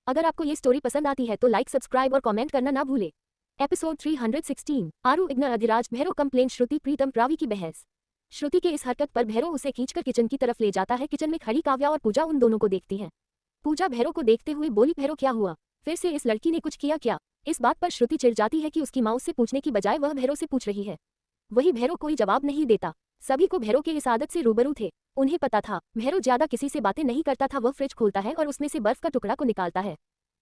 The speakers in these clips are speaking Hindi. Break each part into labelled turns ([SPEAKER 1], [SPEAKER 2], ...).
[SPEAKER 1] अगर आपको ये स्टोरी पसंद आती है तो लाइक, सब्सक्राइब और कमेंट करना ना भूले। एपिसोड 316 आरू इग्नोर अधिराज भैरव कंप्लेंट श्रुति प्रीतम रावी की बहस। श्रुति के इस हरकत पर भैरव उसे खींचकर किचन की तरफ ले जाता है। किचन में खड़ी काव्या और पूजा उन दोनों को देखती है। पूजा भैरव को देखते हुए बोली, भैरव क्या हुआ, फिर से इस लड़की ने कुछ किया क्या? इस बात पर श्रुति चिढ़ जाती है कि उसकी माँ उससे पूछने की बजाय वह भैरव से पूछ रही है। वही भैरव कोई जवाब नहीं देता। सभी को भैरव के इस आदत से रूबरू थे। उन्हें पता था भैरव ज्यादा किसी से बातें नहीं करता था। वह फ्रिज खोलता है और उसमें से बर्फ का टुकड़ा को निकालता है।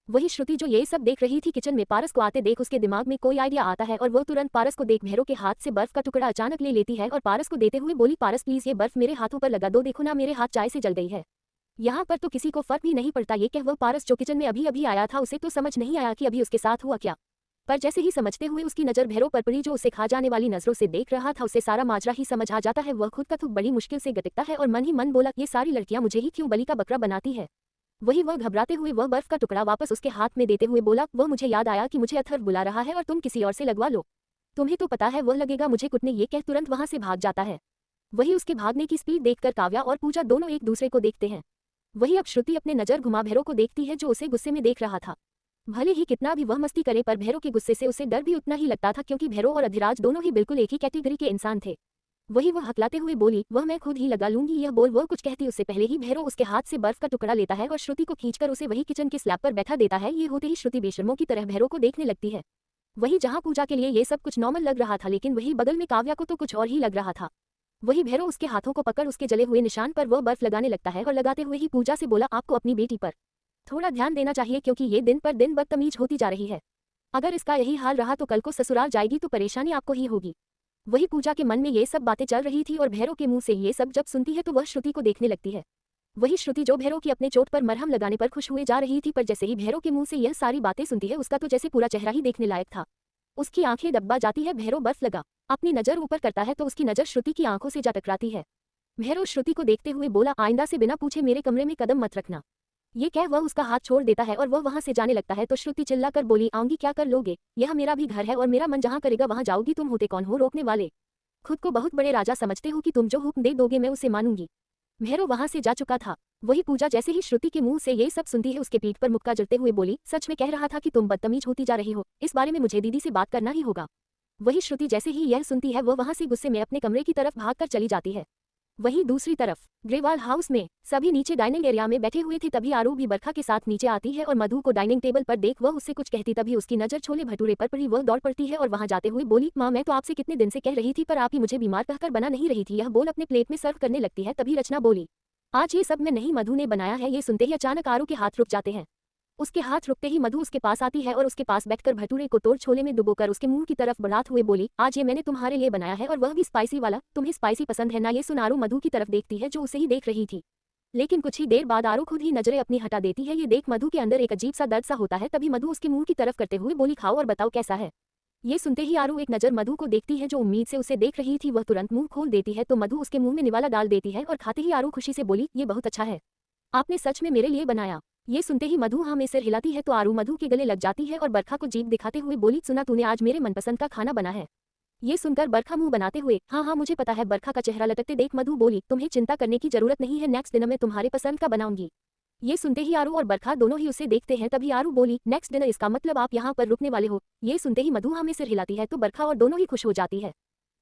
[SPEAKER 1] वही श्रुति जो ये सब देख रही थी, किचन में पारस को आते देख उसके दिमाग में कोई आइडिया आता है और वह तुरंत पारस को देख भैरव के हाथ से बर्फ का टुकड़ा अचानक ले लेती है और पारस को देते हुए बोली, पारस प्लीज ये बर्फ मेरे हाथों पर लगा दो, देखो ना मेरे हाथ चाय से जल गई है। यहाँ पर तो किसी को फर्क भी नहीं पड़ता। ये कह वह पारस जो किचन में अभी अभी आया था उसे तो समझ नहीं आया कि अभी उसके साथ हुआ क्या। पर जैसे ही समझते हुए उसकी नजर भैरव पर पड़ी जो उसे खा जाने वाली नजरों से देख रहा था, उसे सारा माजरा ही समझ आ जाता है। वह खुद का थूक बड़ी मुश्किल से गटकता है और मन ही मन बोला, ये सारी लड़कियां मुझे ही क्यों बलि का बकरा बनाती है। वही वह घबराते हुए वह बर्फ का टुकड़ा वापस उसके हाथ में देते हुए बोला, वह मुझे याद आया कि मुझे अथर्व बुला रहा है और तुम किसी और से लगवा लो, तुम्हें तो पता है वह लगेगा मुझे कुटने। ये कह तुरंत वहां से भाग जाता है। वही उसके भागने की स्पीड देखकर काव्या और पूजा दोनों एक दूसरे को देखते हैं। वही अब श्रुति अपने नजर घुमा भैरव को देखती है जो उसे गुस्से में देख रहा था। भले ही कितना भी वह मस्ती करे पर भैरव के गुस्से से उसे डर भी उतना ही लगता था, क्योंकि भैरव और अधिराज दोनों ही बिल्कुल एक ही कैटेगरी के इंसान थे। वही वह हकलाते हुए बोली, वह मैं खुद ही लगा लूंगी। यह बोल वह कुछ कहती उससे पहले ही भैरव उसके हाथ से बर्फ का टुकड़ा लेता है और श्रुति को खींचकर उसे वही किचन के स्लैब पर बैठा देता है। ये होते ही श्रुति बेशर्मों की तरह भैरव को देखने लगती है। वही जहां पूजा के लिए ये सब कुछ नॉर्मल लग रहा था, लेकिन वही बगल में काव्या को तो कुछ और ही लग रहा था। वही भैरव उसके हाथों को पकड़ उसके जले हुए निशान पर वह बर्फ लगाने लगता है और लगाते हुए ही पूजा से बोला, आपको अपनी बेटी पर थोड़ा ध्यान देना चाहिए, क्योंकि ये दिन पर दिन बदतमीज होती जा रही है। अगर इसका यही हाल रहा तो कल को ससुराल जाएगी तो परेशानी आपको ही होगी। वही पूजा के मन में ये सब बातें चल रही थी और भैरव के मुंह से ये सब जब सुनती है तो वह श्रुति को देखने लगती है। वही श्रुति जो भैरव की अपने चोट पर मरहम लगाने पर खुश हुए जा रही थी, पर जैसे ही भैरव के मुंह से यह सारी बातें सुनती है उसका तो जैसे पूरा चेहरा ही देखने लायक था। उसकी आंखें दबा जाती है। भैरव बर्फ लगा अपनी नजर ऊपर करता है तो उसकी नजर श्रुति की आंखों से जा टकराती है। भैरव श्रुति को देखते हुए बोला, आइंदा से बिना पूछे मेरे कमरे में कदम मत रखना। ये कह वह उसका हाथ छोड़ देता है और वह वहां से जाने लगता है तो श्रुति चिल्लाकर बोली, आऊंगी, क्या कर लोगे? यह मेरा भी घर है और मेरा मन जहां करेगा वहां जाऊंगी। तुम होते कौन हो रोकने वाले? खुद को बहुत बड़े राजा समझते हो कि तुम जो हुक्म दे दोगे मैं उसे मानूंगी। भैरव वहां से जा चुका था। वही पूजा जैसे ही श्रुति के मुंह से ये सब सुनती है उसके पीठ पर मुक्का जलते हुए बोली, सच में कह रहा था कि तुम बदतमीज होती जा रही हो, इस बारे में मुझे दीदी से बात करना ही होगा। वही श्रुति जैसे ही यह सुनती है वह वहां से गुस्से में अपने कमरे की तरफ भागकर चली जाती है। वहीं दूसरी तरफ ग्रेवाल हाउस में सभी नीचे डाइनिंग एरिया में बैठे हुए थे। तभी आरू भी बरखा के साथ नीचे आती है और मधु को डाइनिंग टेबल पर देख वह उससे कुछ कहती, तभी उसकी नजर छोले भटूरे पर पड़ी। वह दौड़ पड़ती है और वहां जाते हुए बोली, माँ मैं तो आपसे कितने दिन से कह रही थी पर आप ही मुझे बीमार कहकर बना नहीं रही थी। यह बोल अपने प्लेट में सर्व करने लगती है। तभी रचना बोली, आज ये सब मैं नहीं मधु ने बनाया है। ये सुनते ही अचानक आरू के हाथ रुक जाते हैं। उसके हाथ रुकते ही मधु उसके पास आती है और उसके पास बैठकर भटूरे को तोड़ छोले में डुबोकर उसके मुंह की तरफ बढ़ाते हुए बोली, आज ये मैंने तुम्हारे लिए बनाया है और वह भी स्पाइसी वाला। तुम्हें स्पाइसी पसंद है ना? ये सुन आरू मधु की तरफ देखती है जो उसे ही देख रही थी, लेकिन कुछ ही देर बाद आरू खुद ही नजरें अपनी हटा देती है। ये देख मधु के अंदर एक अजीब सा दर्द सा होता है। तभी मधु उसके मुंह की तरफ करते हुए बोली, खाओ और बताओ कैसा है। ये सुनते ही आरू एक नजर मधु को देखती है जो उम्मीद से उसे देख रही थी। वह तुरंत मुंह खोल देती है तो मधु उसके मुंह में निवाला डाल देती है और खाते ही आरू खुशी से बोली, ये बहुत अच्छा है, आपने सच में मेरे लिए बनाया। ये सुनते ही मधु हाँ में सिर हिलाती है तो आरू मधु के गले लग जाती है और बरखा को जीभ दिखाते हुए बोली, सुना तूने आज मेरे मनपसंद का खाना बना है? ये सुनकर बरखा मुंह बनाते हुए, हाँ हाँ मुझे पता है। बरखा का चेहरा लटकते देख मधु बोली, तुम्हें चिंता करने की जरूरत नहीं है, नेक्स्ट डिनर में तुम्हारे पसंद का बनाऊंगी। ये सुनते ही आरू और बरखा दोनों ही उसे देखते हैं। तभी आरू बोली, नेक्स्ट डिनर इसका मतलब आप यहाँ पर रुकने वाले हो? ये सुनते ही मधु हाँ में सिर हिलाती है तो बरखा और दोनों ही खुश हो जाती है।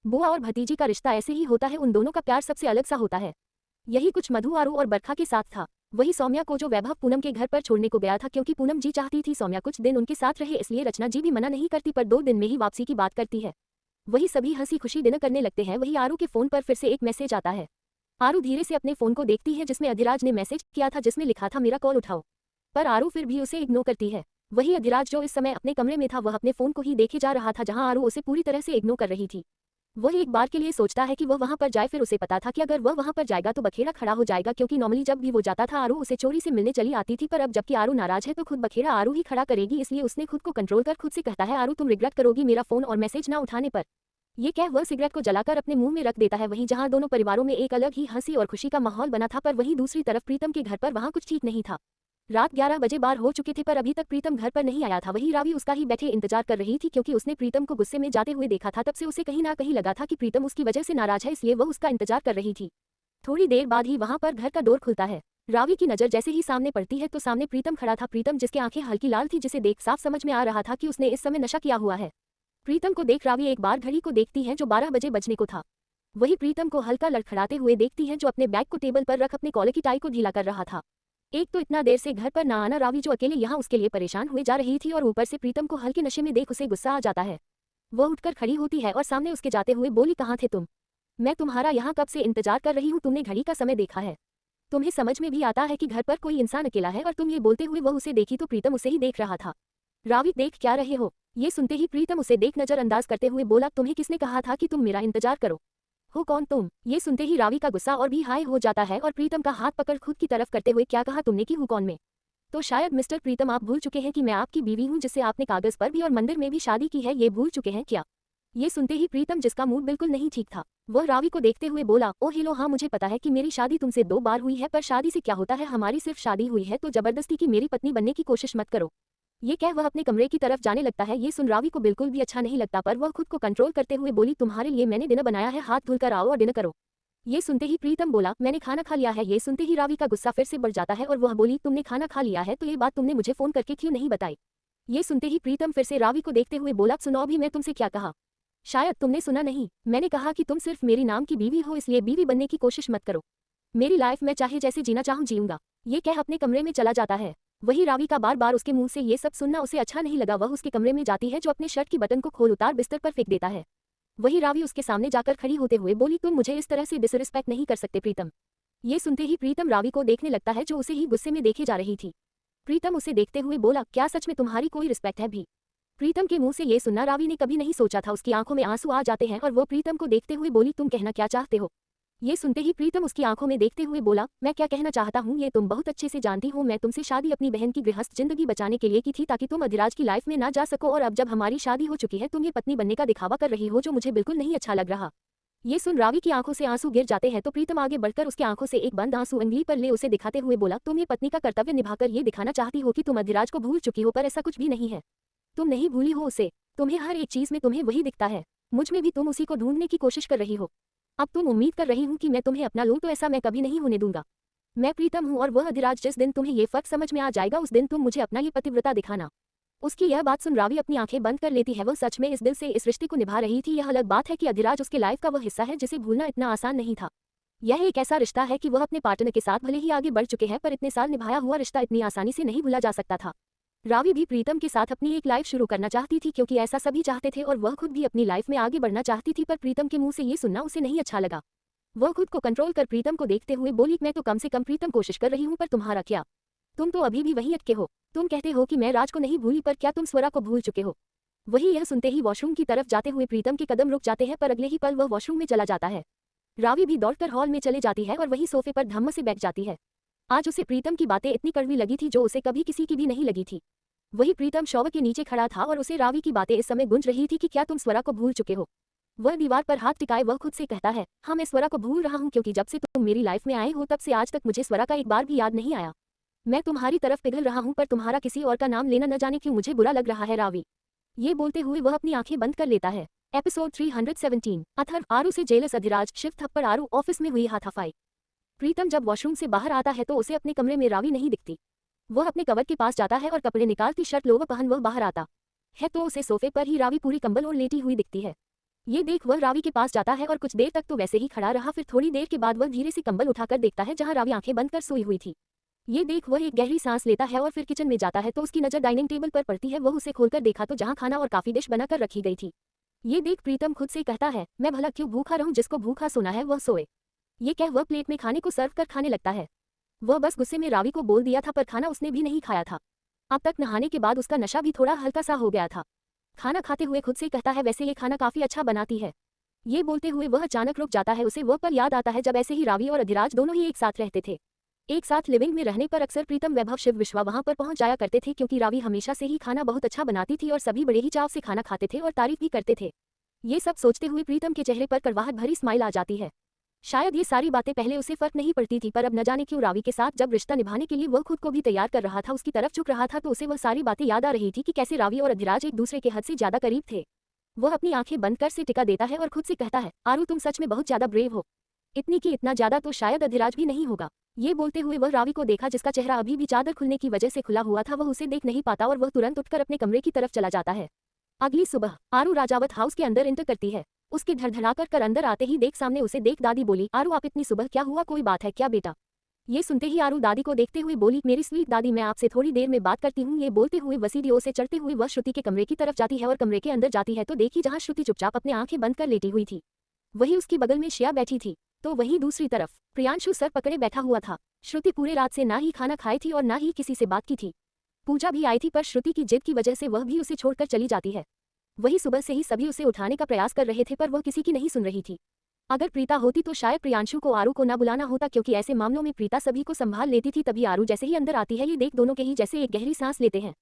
[SPEAKER 1] बुआ और भतीजी का रिश्ता ऐसे ही होता है, उन दोनों का प्यार सबसे अलग सा होता है। यही कुछ मधु आरू और बरखा के साथ था। वही सौम्या को जो वैभव पूनम के घर पर छोड़ने को गया था, क्योंकि पूनम जी चाहती थी सौम्या कुछ दिन उनके साथ रहे, इसलिए रचना जी भी मना नहीं करती पर 2 दिन में ही वापसी की बात करती है। वही सभी हंसी खुशी डिनर करने लगते हैं। वही आरू के फोन पर फिर से एक मैसेज आता है। आरू धीरे से अपने फोन को देखती है जिसमें अधिराज ने मैसेज किया था जिसमें लिखा था मेरा कॉल उठाओ, पर आरू फिर भी उसे इग्नोर करती है। वही अधिराज जो इस समय अपने कमरे में था वह अपने फोन को ही देखे जा रहा था जहां आरू उसे पूरी तरह से इग्नोर कर रही थी। वह एक बार के लिए सोचता है कि वह वहां पर जाए, फिर उसे पता था कि अगर वह वहां पर जाएगा तो बखेड़ा खड़ा हो जाएगा, क्योंकि नॉर्मली जब भी वो जाता था आरू उसे चोरी से मिलने चली आती थी, पर अब जबकि आरू नाराज है तो खुद बखेड़ा आरू ही खड़ा करेगी। इसलिए उसने खुद को कंट्रोल कर खुद से कहता है, आरू तुम रिग्रेट करोगी मेरा फोन और मैसेज ना उठाने पर। ये कह वह सिगरेट को जलाकर अपने मुंह में रख देता है। वहीं जहां दोनों परिवारों में एक अलग ही हंसी और खुशी का माहौल बना था, पर वहीं दूसरी तरफ प्रीतम के घर पर वहां कुछ ठीक नहीं था। रात 11 बजे बार हो चुके थे पर अभी तक प्रीतम घर पर नहीं आया था। वही रावी उसका ही बैठे इंतजार कर रही थी, क्योंकि उसने प्रीतम को गुस्से में जाते हुए देखा था। तब से उसे कहीं ना कहीं लगा था कि प्रीतम उसकी वजह से नाराज है, इसलिए वह उसका इंतजार कर रही थी। थोड़ी देर बाद ही वहां पर घर का डोर खुलता है। रावी की नजर जैसे ही सामने पड़ती है तो सामने प्रीतम खड़ा था। प्रीतम जिसकी आंखें हल्की लाल थी, जिसे देख साफ समझ में आ रहा था कि उसने इस समय नशा किया हुआ है। प्रीतम को देख रावी एक बार घड़ी को देखती है जो 12 बजे बजने को था। वही प्रीतम को हल्का लड़खड़ाते हुए देखती है जो अपने बैग को टेबल पर रख अपने कॉलर की टाई को ढीला कर रहा था। एक तो इतना देर से घर पर ना आना, रावी जो अकेले यहाँ उसके लिए परेशान हुए जा रही थी, और ऊपर से प्रीतम को हल्के नशे में देख उसे गुस्सा आ जाता है। वह उठकर खड़ी होती है और सामने उसके जाते हुए बोली, कहाँ थे तुम? मैं तुम्हारा यहाँ कब से इंतजार कर रही हूँ, तुमने घड़ी का समय देखा है? तुम्हें समझ में भी आता है कि घर पर कोई इंसान अकेला है? और तुम ये बोलते हुए वह उसे देखी तो प्रीतम उसे ही देख रहा था। रावी, देख क्या रहे हो? ये सुनते ही प्रीतम उसे देख नजरअंदाज करते हुए बोला, तुम्हें किसने कहा था कि तुम मेरा इंतजार करो? हो कौन तुम? ये सुनते ही रावी का गुस्सा और भी हाई हो जाता है और प्रीतम का हाथ पकड़ खुद की तरफ करते हुए, क्या कहा तुमने कि हूँ कौन मैं? तो शायद मिस्टर प्रीतम आप भूल चुके हैं कि मैं आपकी बीवी हूँ, जिससे आपने कागज पर भी और मंदिर में भी शादी की है। ये भूल चुके हैं क्या? ये सुनते ही प्रीतम, जिसका मूड बिल्कुल नहीं ठीक था, वह रावी को देखते हुए बोला, ओ हेलो, हाँ मुझे पता है कि मेरी शादी तुमसे 2 बार हुई है, पर शादी से क्या होता है, हमारी सिर्फ शादी हुई है, तो जबरदस्ती की मेरी पत्नी बनने की कोशिश मत करो। ये कह वह अपने कमरे की तरफ जाने लगता है। ये सुन रावी को बिल्कुल भी अच्छा नहीं लगता, पर वह खुद को कंट्रोल करते हुए बोली, तुम्हारे लिए मैंने डिनर बनाया है, हाथ धुलकर आओ और डिनर करो। ये सुनते ही प्रीतम बोला, मैंने खाना खा लिया है। ये सुनते ही रावी का गुस्सा फिर से बढ़ जाता है और वह बोली, तुमने खाना खा लिया है तो ये बात तुमने मुझे फोन करके क्यों नहीं बताई? ये सुनते ही प्रीतम फिर से रावी को देखते हुए बोला, सुनो अभी मैं तुमसे क्या कहा? शायद तुमने सुना नहीं। मैंने कहा कि तुम सिर्फ मेरी नाम की बीवी हो, इसलिए बीवी बनने की कोशिश मत करो। मेरी लाइफ मैं चाहे जैसे जीना चाहूँ जीऊंगा। ये कह अपने कमरे में चला जाता है। वही रावी का बार बार उसके मुंह से ये सब सुनना उसे अच्छा नहीं लगा। वह उसके कमरे में जाती है, जो अपने शर्ट की बटन को खोल उतार बिस्तर पर फेंक देता है। वही रावी उसके सामने जाकर खड़ी होते हुए बोली, तुम मुझे इस तरह से डिसरिस्पेक्ट नहीं कर सकते प्रीतम। ये सुनते ही प्रीतम रावी को देखने लगता है, जो उसे ही गुस्से में देखे जा रही थी। प्रीतम उसे देखते हुए बोला, क्या सच में तुम्हारी कोई रिस्पेक्ट है भी? प्रीतम के मुंह से ये सुनना रावी ने कभी नहीं सोचा था। उसकी आंखों में आंसू आ जाते हैं और वो प्रीतम को देखते हुए बोली, तुम कहना क्या चाहते हो? ये सुनते ही प्रीतम उसकी आंखों में देखते हुए बोला, मैं क्या कहना चाहता हूँ ये तुम बहुत अच्छे से जानती हो। मैं तुमसे शादी अपनी बहन की गृहस्थ जिंदगी बचाने के लिए की थी, ताकि तुम अधिराज की लाइफ में ना जा सको, और अब जब हमारी शादी हो चुकी है तुम ये पत्नी बनने का दिखावा कर रही हो, जो मुझे बिल्कुल नहीं अच्छा लग रहा। ये सुन रावी की आंखों से आंसू गिर जाते हैं, तो प्रीतम आगे बढ़कर उसकी आंखों से एक बंद आंसू अंगुली पर ले उसे दिखाते हुए बोला, तुम ये पत्नी का कर्तव्य निभाकर ये दिखाना चाहती हो कि तुम अधिराज को भूल चुकी हो, पर ऐसा कुछ भी नहीं है। तुम नहीं भूली हो उसे। तुम्हें हर एक चीज में तुम्हें वही दिखता है। मुझ में भी तुम उसी को ढूंढने की कोशिश कर रही हो। अब तुम उम्मीद कर रही हूँ कि मैं तुम्हें अपना लूं, तो ऐसा मैं कभी नहीं होने दूंगा। मैं प्रीतम हूँ और वह अधिराज। जिस दिन तुम्हें ये फर्क समझ में आ जाएगा उस दिन तुम मुझे अपना ये पतिव्रता दिखाना। उसकी यह बात सुन रावी अपनी आंखें बंद कर लेती है। वह सच में इस दिल से इस रिश्ते को निभा रही थी। यह अलग बात है कि अधिराज उसके लाइफ का वह हिस्सा है जिसे भूलना इतना आसान नहीं था। यह एक ऐसा रिश्ता है कि वह अपने पार्टनर के साथ भले ही आगे बढ़ चुके हैं, पर इतने साल निभाया हुआ रिश्ता इतनी आसानी से नहीं भूला जा सकता था। रावी भी प्रीतम के साथ अपनी एक लाइफ शुरू करना चाहती थी, क्योंकि ऐसा सभी चाहते थे, और वह खुद भी अपनी लाइफ में आगे बढ़ना चाहती थी, पर प्रीतम के मुंह से ये सुनना उसे नहीं अच्छा लगा। वह खुद को कंट्रोल कर प्रीतम को देखते हुए बोली, मैं तो कम से कम प्रीतम कोशिश कर रही हूँ, पर तुम्हारा क्या? तुम तो अभी भी वहीं अटके हो। तुम कहते हो कि मैं राज को नहीं भूली, पर क्या तुम स्वरा को भूल चुके हो? वही यह सुनते ही वॉशरूम की तरफ जाते हुए प्रीतम के कदम रुक जाते हैं, पर अगले ही पल वह वॉशरूम में चला जाता है। रावी भी दौड़कर हॉल में चले जाती है और वही सोफे पर धम्म से बैठ जाती है। आज उसे प्रीतम की बातें इतनी कड़वी लगी थी, जो उसे कभी किसी की भी नहीं लगी थी। वही प्रीतम शॉवर के नीचे खड़ा था और उसे रावी की बातें इस समय गूंज रही थी कि क्या तुम स्वरा को भूल चुके हो? वह दीवार पर हाथ टिकाए वह खुद से कहता है, हाँ मैं स्वरा को भूल रहा हूँ, क्योंकि जब से तुम मेरी लाइफ में आए हो तब से आज तक मुझे स्वरा का एक बार भी याद नहीं आया। मैं तुम्हारी तरफ पिघल रहा हूँ, पर तुम्हारा किसी और का नाम लेना न जाने क्यों मुझे बुरा लग रहा है रावी। ये बोलते हुए वह अपनी आंखें बंद कर लेता है। एपिसोड 317। अथर्व, आरू से जेलस अधिराज। शिव थप्पड़। आरू ऑफिस में हुई हाथापाई। प्रीतम जब वॉशरूम से बाहर आता है तो उसे अपने कमरे में रावी नहीं दिखती। वह अपने कवर के पास जाता है और कपड़े निकालती शर्ट लोवर पहन वह बाहर आता है, तो उसे सोफे पर ही रावी पूरी कंबल और लेटी हुई दिखती है। ये देख वह रावी के पास जाता है और कुछ देर तक तो वैसे ही खड़ा रहा। फिर थोड़ी देर के बाद वह धीरे से कंबल उठाकर देखता है जहां रावी आंखें बंद कर सोई हुई थी। ये देख वह एक गहरी सांस लेता है और फिर किचन में जाता है, तो उसकी नजर डाइनिंग टेबल पर पड़ती है। वह उसे खोलकर देखा तो जहां खाना और काफी डिश बनाकर रखी गई थी। ये देख प्रीतम खुद से कहता है, मैं भला क्यों भूखा रहूं, जिसको भूखा सोना है वह सोए। ये कह वह प्लेट में खाने को सर्व कर खाने लगता है। वह बस गुस्से में रावी को बोल दिया था, पर खाना उसने भी नहीं खाया था। अब तक नहाने के बाद उसका नशा भी थोड़ा हल्का सा हो गया था। खाना खाते हुए खुद से कहता है, वैसे ये खाना काफी अच्छा बनाती है। ये बोलते हुए वह अचानक रुक जाता है। उसे वह पल याद आता है जब ऐसे ही रावी और अधिराज दोनों ही एक साथ रहते थे। एक साथ लिविंग में रहने पर अक्सर प्रीतम, वैभव, शिव, विश्वा वहां पर पहुंच जाया करते थे, क्योंकि रावी हमेशा से ही खाना बहुत अच्छा बनाती थी और सभी बड़े ही चाव से खाना खाते थे और तारीफ भी करते थे। ये सब सोचते हुए प्रीतम के चेहरे पर कड़वाहट भरी स्माइल आ जाती है। शायद ये सारी बातें पहले उसे फर्क नहीं पड़ती थी, पर अब न जाने क्यों रावी के साथ जब रिश्ता निभाने के लिए वह खुद को भी तैयार कर रहा था, उसकी तरफ झुक रहा था, तो उसे वह सारी बातें याद आ रही थी कि कैसे रावी और अधिराज एक दूसरे के हद से ज्यादा करीब थे। वह अपनी आंखें बंद कर से टिका देता है और खुद से कहता है, आरू तुम सच में बहुत ज्यादा ब्रेव हो। इतनी कि इतना ज्यादा तो शायद अधिराज भी नहीं होगा। ये बोलते हुए वह रावी को देखा जिसका चेहरा अभी भी चादर खुलने की वजह से खुला हुआ था। वह उसे देख नहीं पाता और वह तुरंत उठकर अपने कमरे की तरफ चला जाता है। अगली सुबह आरू राजावत हाउस के अंदर एंटर करती है। उसके धड़धड़ाकर कर अंदर आते ही देख सामने उसे देख दादी बोली, आरू आप इतनी सुबह, क्या हुआ, कोई बात है क्या बेटा? ये सुनते ही आरू दादी को देखते हुए बोली, मेरी स्वीट दादी, मैं आपसे थोड़ी देर में बात करती हूँ। ये बोलते हुए वसीडियो से चढ़ते हुए वह श्रुति के कमरे की तरफ जाती है और कमरे के अंदर जाती है तो देखी जहाँ श्रुति चुपचाप अपने आंखें बंद कर लेटी हुई थी, वही उसकी बगल में श्रेया बैठी थी। तो वहीं दूसरी तरफ प्रियांशु सर पकड़े बैठा हुआ था। श्रुति पूरे रात से ना ही खाना खाई थी और ना ही किसी से बात की थी। पूजा भी आई थी पर श्रुति की जिद की वजह से वह भी उसे छोड़कर चली जाती है। वही सुबह से ही सभी उसे उठाने का प्रयास कर रहे थे पर वह किसी की नहीं सुन रही थी। अगर प्रीता होती तो शायद प्रियांशु को आरू को ना बुलाना होता, क्योंकि ऐसे मामलों में प्रीता सभी को संभाल लेती थी। तभी आरू जैसे ही अंदर आती है ये देख दोनों के ही जैसे एक गहरी सांस लेते हैं।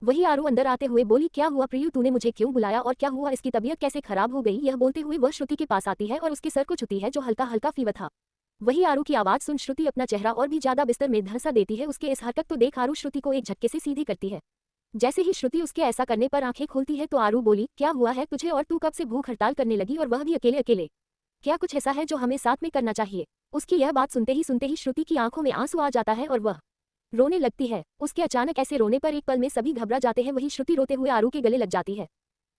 [SPEAKER 1] वही आरू अंदर आते हुए बोली, क्या हुआ प्रियू, तूने मुझे क्यों बुलाया और क्या हुआ, इसकी तबीयत कैसे खराब हो गई? यह बोलते हुए वह श्रुति के पास आती है और उसके सर को छूती है जो हल्का हल्का फीवर था। वही आरू की आवाज सुन श्रुति अपना चेहरा और भी ज्यादा बिस्तर में धंसा देती है। उसके इस हरकत तो देख आरू श्रुति को एक झटके से सीधी करती है। जैसे ही श्रुति उसके ऐसा करने पर आंखें खोलती है तो आरू बोली, क्या हुआ है तुझे, और तू कब से भूख हड़ताल करने लगी और वह भी अकेले अकेले? क्या कुछ ऐसा है जो हमें साथ में करना चाहिए? उसकी यह बात सुनते ही श्रुति की आंखों में आंसू आ जाता है और वह रोने लगती है। उसके अचानक ऐसे रोने पर एक पल में सभी घबरा जाते हैं। वही श्रुति रोते हुए आरू के गले लग जाती है।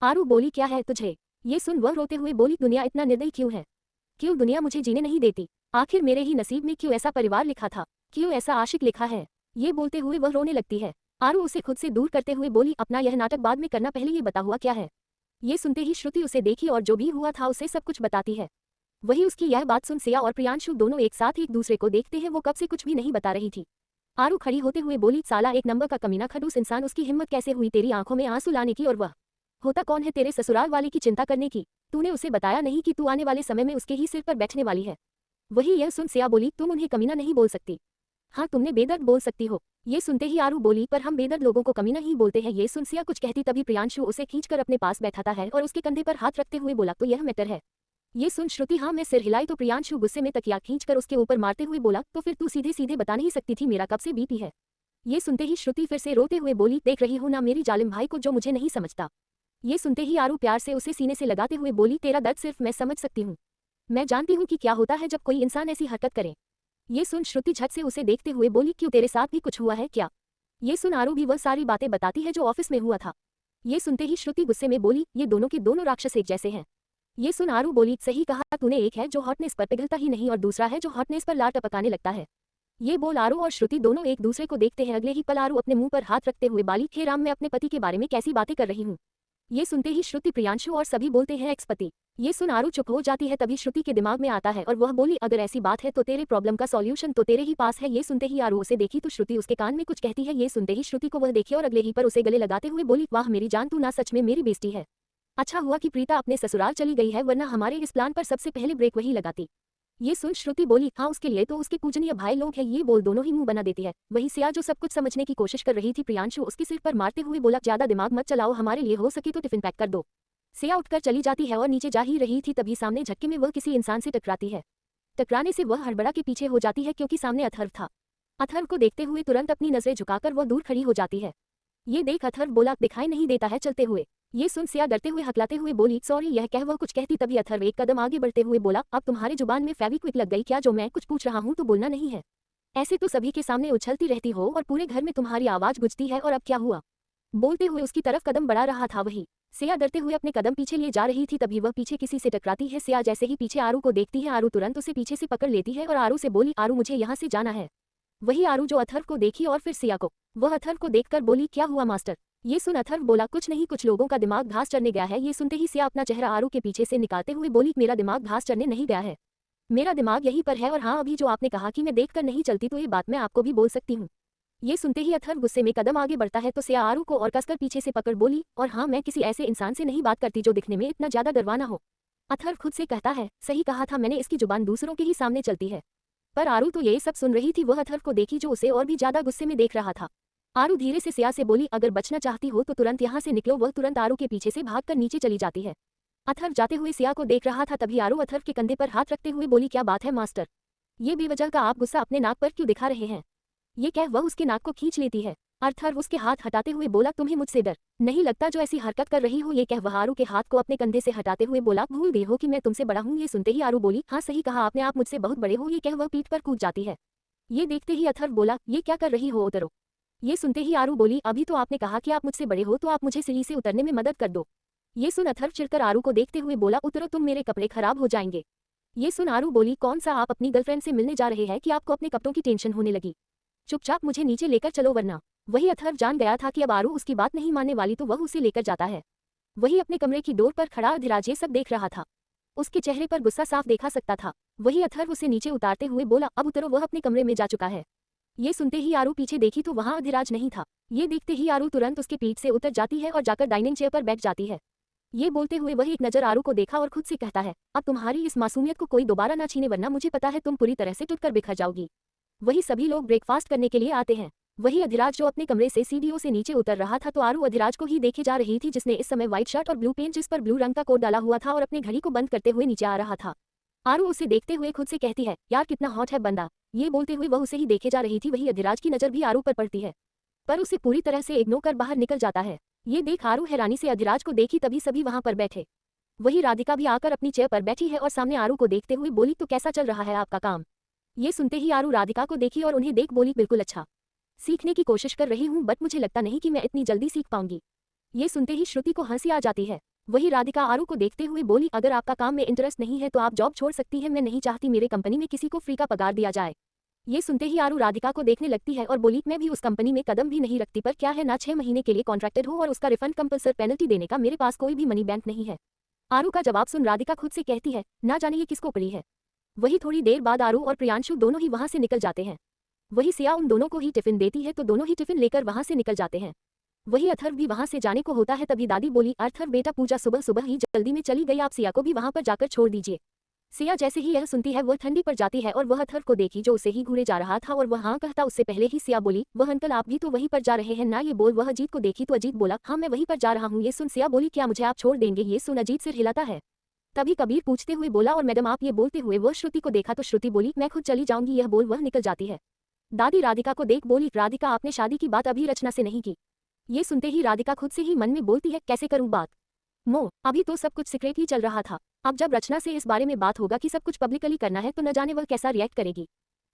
[SPEAKER 1] आरू बोली, क्या है तुझे? ये सुन वह रोते हुए बोली, दुनिया इतना निर्दयी क्यों है? क्यों दुनिया मुझे जीने नहीं देती? आखिर मेरे ही नसीब में क्यों ऐसा परिवार लिखा था? क्यों ऐसा आशिक लिखा है? ये बोलते हुए वह रोने लगती है। आरू उसे खुद से दूर करते हुए बोली, अपना यह नाटक बाद में करना, पहले ये बता हुआ क्या है? ये सुनते ही श्रुति उसे देखी और जो भी हुआ था उसे सब कुछ बताती है। वही उसकी यह बात सुन सिया और प्रियांशु दोनों एक साथ एक दूसरे को देखते हैं। वो कब से कुछ भी नहीं बता रही थी। आरू खड़ी होते हुए बोली, साला एक नंबर का कमीना खड़ूस इंसान, उसकी हिम्मत कैसे हुई तेरी आंखों में आंसू लाने की? और वह होता कौन है तेरे ससुराल वाले की चिंता करने की? तूने उसे बताया नहीं कि तू आने वाले समय में उसके ही सिर पर बैठने वाली है? वही यह सुन सिया बोली, तुम उन्हें कमीना नहीं बोल सकती। हाँ, तुमने बेदर्द बोल सकती हो। ये सुनते ही आरू बोली, पर हम बेदर्द लोगों को कमीना ही बोलते हैं। ये सुन सिया कुछ कहती तभी प्रियांशु उसे खींचकर अपने पास बैठाता है और उसके कंधे पर हाथ रखते हुए बोला, तो यह मैटर है? ये सुन श्रुति हाँ में सिर हिलाई तो प्रियांशु गुस्से में तकिया खींचकर उसके ऊपर मारते हुए बोला, तो फिर तू सीधे सीधे बता नहीं सकती थी मेरा कब से बीपी है? ये सुनते ही श्रुति फिर से रोते हुए बोली, देख रही हो ना मेरी जालिम भाई को जो मुझे नहीं समझता। ये सुनते ही आरू प्यार से उसे सीने से लगाते हुए बोली, तेरा दर्द सिर्फ मैं समझ सकती हूँ। मैं जानती हूँ कि क्या होता है जब कोई इंसान ऐसी हरकत करे। ये सुन श्रुति झट से उसे देखते हुए बोली, क्यों तेरे साथ भी कुछ हुआ है क्या? ये सुन आरू भी वह सारी बातें बताती है जो ऑफिस में हुआ था। ये सुनते ही श्रुति गुस्से में बोली, ये दोनों के दोनों राक्षस एक जैसे हैं। ये सुन आरू बोली, सही कहा तूने, एक है जो हॉटनेस पर पिघलता ही नहीं और दूसरा है जो हॉटनेस पर लार टपकाने लगता है। ये बोल आरू और श्रुति दोनों एक दूसरे को देखते हैं। अगले ही पल आरू अपने मुंह पर हाथ रखते हुए बाली, हे राम, मैं अपने पति के बारे में कैसी बातें कर रही हूँ? ये सुनते ही श्रुति प्रियांशु और सभी बोलते हैं एक्स पति। ये सुन आरू चुप हो जाती है। तभी श्रुति के दिमाग में आता है और वह बोली, अगर ऐसी बात है तो तेरे प्रॉब्लम का सॉल्यूशन तो तेरे ही पास है। ये सुनते ही आरू उसे देखी तो श्रुति उसके कान में कुछ कहती है। ये सुनते ही श्रुति को वह देखी और अगले ही पर उसे गले लगाते हुए बोली, वाह मेरी जान, तू ना सच में मेरी बेस्टी है। अच्छा हुआ कि प्रीता अपने ससुराल चली गई है, वरना हमारे इस प्लान पर सबसे पहले ब्रेक वही लगाती। ये सुन श्रुति बोली, हाँ उसके लिए तो उसके पूजनीय भाई लोग हैं। ये बोल दोनों ही मुंह बना देती है। वही सिया जो सब कुछ समझने की कोशिश कर रही थी प्रियांशु उसके सिर पर मारते हुए बोला, ज्यादा दिमाग मत चलाओ, हमारे लिए हो सके तो टिफिन पैक कर दो। सिया उठकर चली जाती है और नीचे जा ही रही थी तभी सामने झटके में वह किसी इंसान से टकराती है। टकराने से वह हड़बड़ा के पीछे हो जाती है क्योंकि सामने अथर्व था। अथर्व को देखते हुए तुरंत अपनी नजरें झुकाकर वह दूर खड़ी हो जाती है। ये देख अथर्व बोला, दिखाई नहीं देता है चलते हुए। ये सुन सिया डरते हुए हकलाते हुए बोली, सॉरी, यह कह वह कुछ कहती तभी अथर्व एक कदम आगे बढ़ते हुए बोला, अब तुम्हारे जुबान में फेविक्विक लग गई क्या? जो मैं कुछ पूछ रहा हूँ तो बोलना नहीं है। ऐसे तो सभी के सामने उछलती रहती हो और पूरे घर में तुम्हारी आवाज गुजती है, और अब क्या हुआ? बोलते हुए उसकी तरफ कदम बढ़ा रहा था। वही सिया डरते हुए अपने कदम पीछे लिए जा रही थी तभी वह पीछे किसी से टकराती है। सिया जैसे ही पीछे आरू को देखती है, आरू तुरंत उसे पीछे से पकड़ लेती है और आरू से बोली, आरू मुझे यहाँ से जाना है। वही आरू जो अथर्व को देखी और फिर सिया को। वह अथर्व को देखकर बोली, क्या हुआ मास्टर? ये सुन अथर्व बोला, कुछ नहीं, कुछ लोगों का दिमाग घास चढ़ने गया है। ये सुनते ही सिया अपना चेहरा आरू के पीछे से निकालते हुए बोली, मेरा दिमाग घास चढ़ने नहीं गया है, मेरा दिमाग यहीं पर है। और हाँ, अभी जो आपने कहा कि मैं देखकर नहीं चलती तो ये बात मैं आपको भी बोल सकती हूँ। ये सुनते ही अथर्व गुस्से में कदम आगे बढ़ता है तो सिया आरू को और कसकर पीछे से पकड़ बोली, और हाँ, मैं किसी ऐसे इंसान से नहीं बात करती जो दिखने में इतना ज्यादा डरवाना हो। अथर्व खुद से कहता है, सही कहा था मैंने, इसकी जुबान दूसरों के ही सामने चलती है। पर आरू तो ये सब सुन रही थी। वह अथर्व को देखी जो उसे और भी ज्यादा गुस्से में देख रहा था। आरू धीरे से सिया से बोली, अगर बचना चाहती हो तो तुरंत यहाँ से निकलो। वह तुरंत आरू के पीछे से भागकर नीचे चली जाती है। अथर्व जाते हुए सिया को देख रहा था तभी आरू अथर्व के कंधे पर हाथ रखते हुए बोली, क्या बात है मास्टर, ये बेवजह का आप गुस्सा अपने नाक पर क्यों दिखा रहे हैं? ये कह वह उसके नाक को खींच लेती है। अथर्व उसके हाथ हटाते हुए बोला, तुम्हें मुझसे डर नहीं लगता जो ऐसी हरकत कर रही हो? ये कह वह आरू के हाथ को अपने कंधे से हटाते हुए बोला, भूल गई हो कि मैं तुमसे बड़ा हूँ? ये सुनते ही आरू बोली, हाँ सही कहा आपने, आप मुझसे बहुत बड़े हो। ये कह वह पीठ पर कूद जाती है। ये देखते ही अथर्व बोला, ये क्या कर रही हो, उतरो। ये सुनते ही आरू बोली, अभी तो आपने कहा कि आप मुझसे बड़े हो तो आप मुझे सीढ़ी से उतरने में मदद कर दो। ये सुन अथर्व चिढ़कर आरू को देखते हुए बोला, उतरो, तुम मेरे कपड़े खराब हो जाएंगे। ये सुन आरू बोली, कौन सा आप अपनी गर्लफ्रेंड से मिलने जा रहे हैं कि आपको अपने कपड़ों की टेंशन होने लगी? चुपचाप मुझे नीचे लेकर चलो वरना। वही अथर्व जान गया था कि अब आरू उसकी बात नहीं मानने वाली तो वह उसे लेकर जाता है। वही अपने कमरे की डोर पर खड़ा अधिराज ये सब देख रहा था। उसके चेहरे पर गुस्सा साफ देखा सकता था। वही अथर्व उसे नीचे उतारते हुए बोला, अब उतरो, वह अपने कमरे में जा चुका है। ये सुनते ही आरू पीछे देखी तो वहां अधिराज नहीं था। ये देखते ही आरू तुरंत उसके पीठ से उतर जाती है और जाकर डाइनिंग चेयर पर बैठ जाती है। ये बोलते हुए वह एक नजर आरू को देखा और खुद से कहता है, अब तुम्हारी इस मासूमियत को कोई दोबारा ना छीने वरना मुझे पता है तुम पूरी तरह से टूटकर बिखर जाओगी। वही सभी लोग ब्रेकफास्ट करने के लिए आते हैं। वही अधिराज जो अपने कमरे से सीढ़ियों से नीचे उतर रहा था तो आरू अधिराज को ही देखे जा रही थी, जिसने इस समय व्हाइट शर्ट और ब्लू पेंट जिस पर ब्लू रंग का कोट डाला हुआ था और अपनी घड़ी को बंद करते हुए नीचे आ रहा था। आरू उसे देखते हुए खुद से कहती है, यार कितना हॉट है बंदा। ये बोलते हुए वह उसे ही देखे जा रही थी। वही अधिराज की नजर भी आरू पर पड़ती है पर उसे पूरी तरह से इग्नोर कर बाहर निकल जाता है। ये देख आरू हैरानी से अधिराज को देखी, तभी सभी वहां पर बैठे। वही राधिका भी आकर अपनी चेयर पर बैठी है और सामने आरू को देखते हुए बोली, तो कैसा चल रहा है आपका काम? ये सुनते ही आरू राधिका को देखी और उन्हें देख बोली, बिल्कुल अच्छा। सीखने की कोशिश कर रही हूँ बट मुझे लगता नहीं कि मैं इतनी जल्दी सीख पाऊंगी। ये सुनते ही श्रुति को हंसी आ जाती है। वही राधिका आरू को देखते हुए बोली, अगर आपका काम में इंटरेस्ट नहीं है तो आप जॉब छोड़ सकती है, मैं नहीं चाहती मेरे कंपनी में किसी को फ्री का पगार दिया जाए। ये सुनते ही आरू राधिका को देखने लगती है और बोली, मैं भी उस कंपनी में कदम भी नहीं रखती, पर क्या है ना 6 महीने के लिए कॉन्ट्रैक्टेड हो और उसका रिफंड कंपल्सर पेनल्टी देने का मेरे पास कोई भी मनी बैंक नहीं है। आरू का जवाब सुन राधिका खुद से कहती है, ना जाने ये किसको पड़ी है। वही थोड़ी देर बाद आरू और प्रियांशु दोनों ही वहां से निकल जाते हैं। वही सिया उन दोनों को ही टिफिन देती है तो दोनों ही टिफिन लेकर वहां से निकल जाते हैं। वही अथर्व भी वहां से जाने को होता है, तभी दादी बोली, अथर्व बेटा पूजा सुबह सुबह ही जल्दी में चली गई, आप सिया को भी वहां पर जाकर छोड़ दीजिए। सिया जैसे ही यह सुनती है वह ठंडी पड़ जाती है और वह अथर्व को देखी जो उसे ही घूरे जा रहा था और वह हाँ कहता उससे पहले ही सिया बोली, वह अंकल आप भी तो वहीं पर जा रहे हैं ना? ये बोल वह अजीत को देखी तो अजीत बोला, हाँ मैं वहीं पर जा रहा हूँ। ये सुन सिया बोली, क्या मुझे आप छोड़ देंगे? ये सुन अजीत सिर हिलाता है। तभी कबीर पूछते हुए बोला, और मैडम आप? ये बोलते हुए वह श्रुति को देखा तो श्रुति बोली, मैं खुद चली जाऊंगी। यह बोल वह निकल जाती है। दादी राधिका को देख बोली, राधिका आपने शादी की बात अभी रचना से नहीं की। ये सुनते ही राधिका खुद से ही मन में बोलती है, कैसे करूं बात? अभी तो सब कुछ सीक्रेट ही चल रहा था। अब जब रचना से इस बारे में बात होगा कि सब कुछ पब्लिकली करना है तो न जाने वह कैसा रिएक्ट करेगी।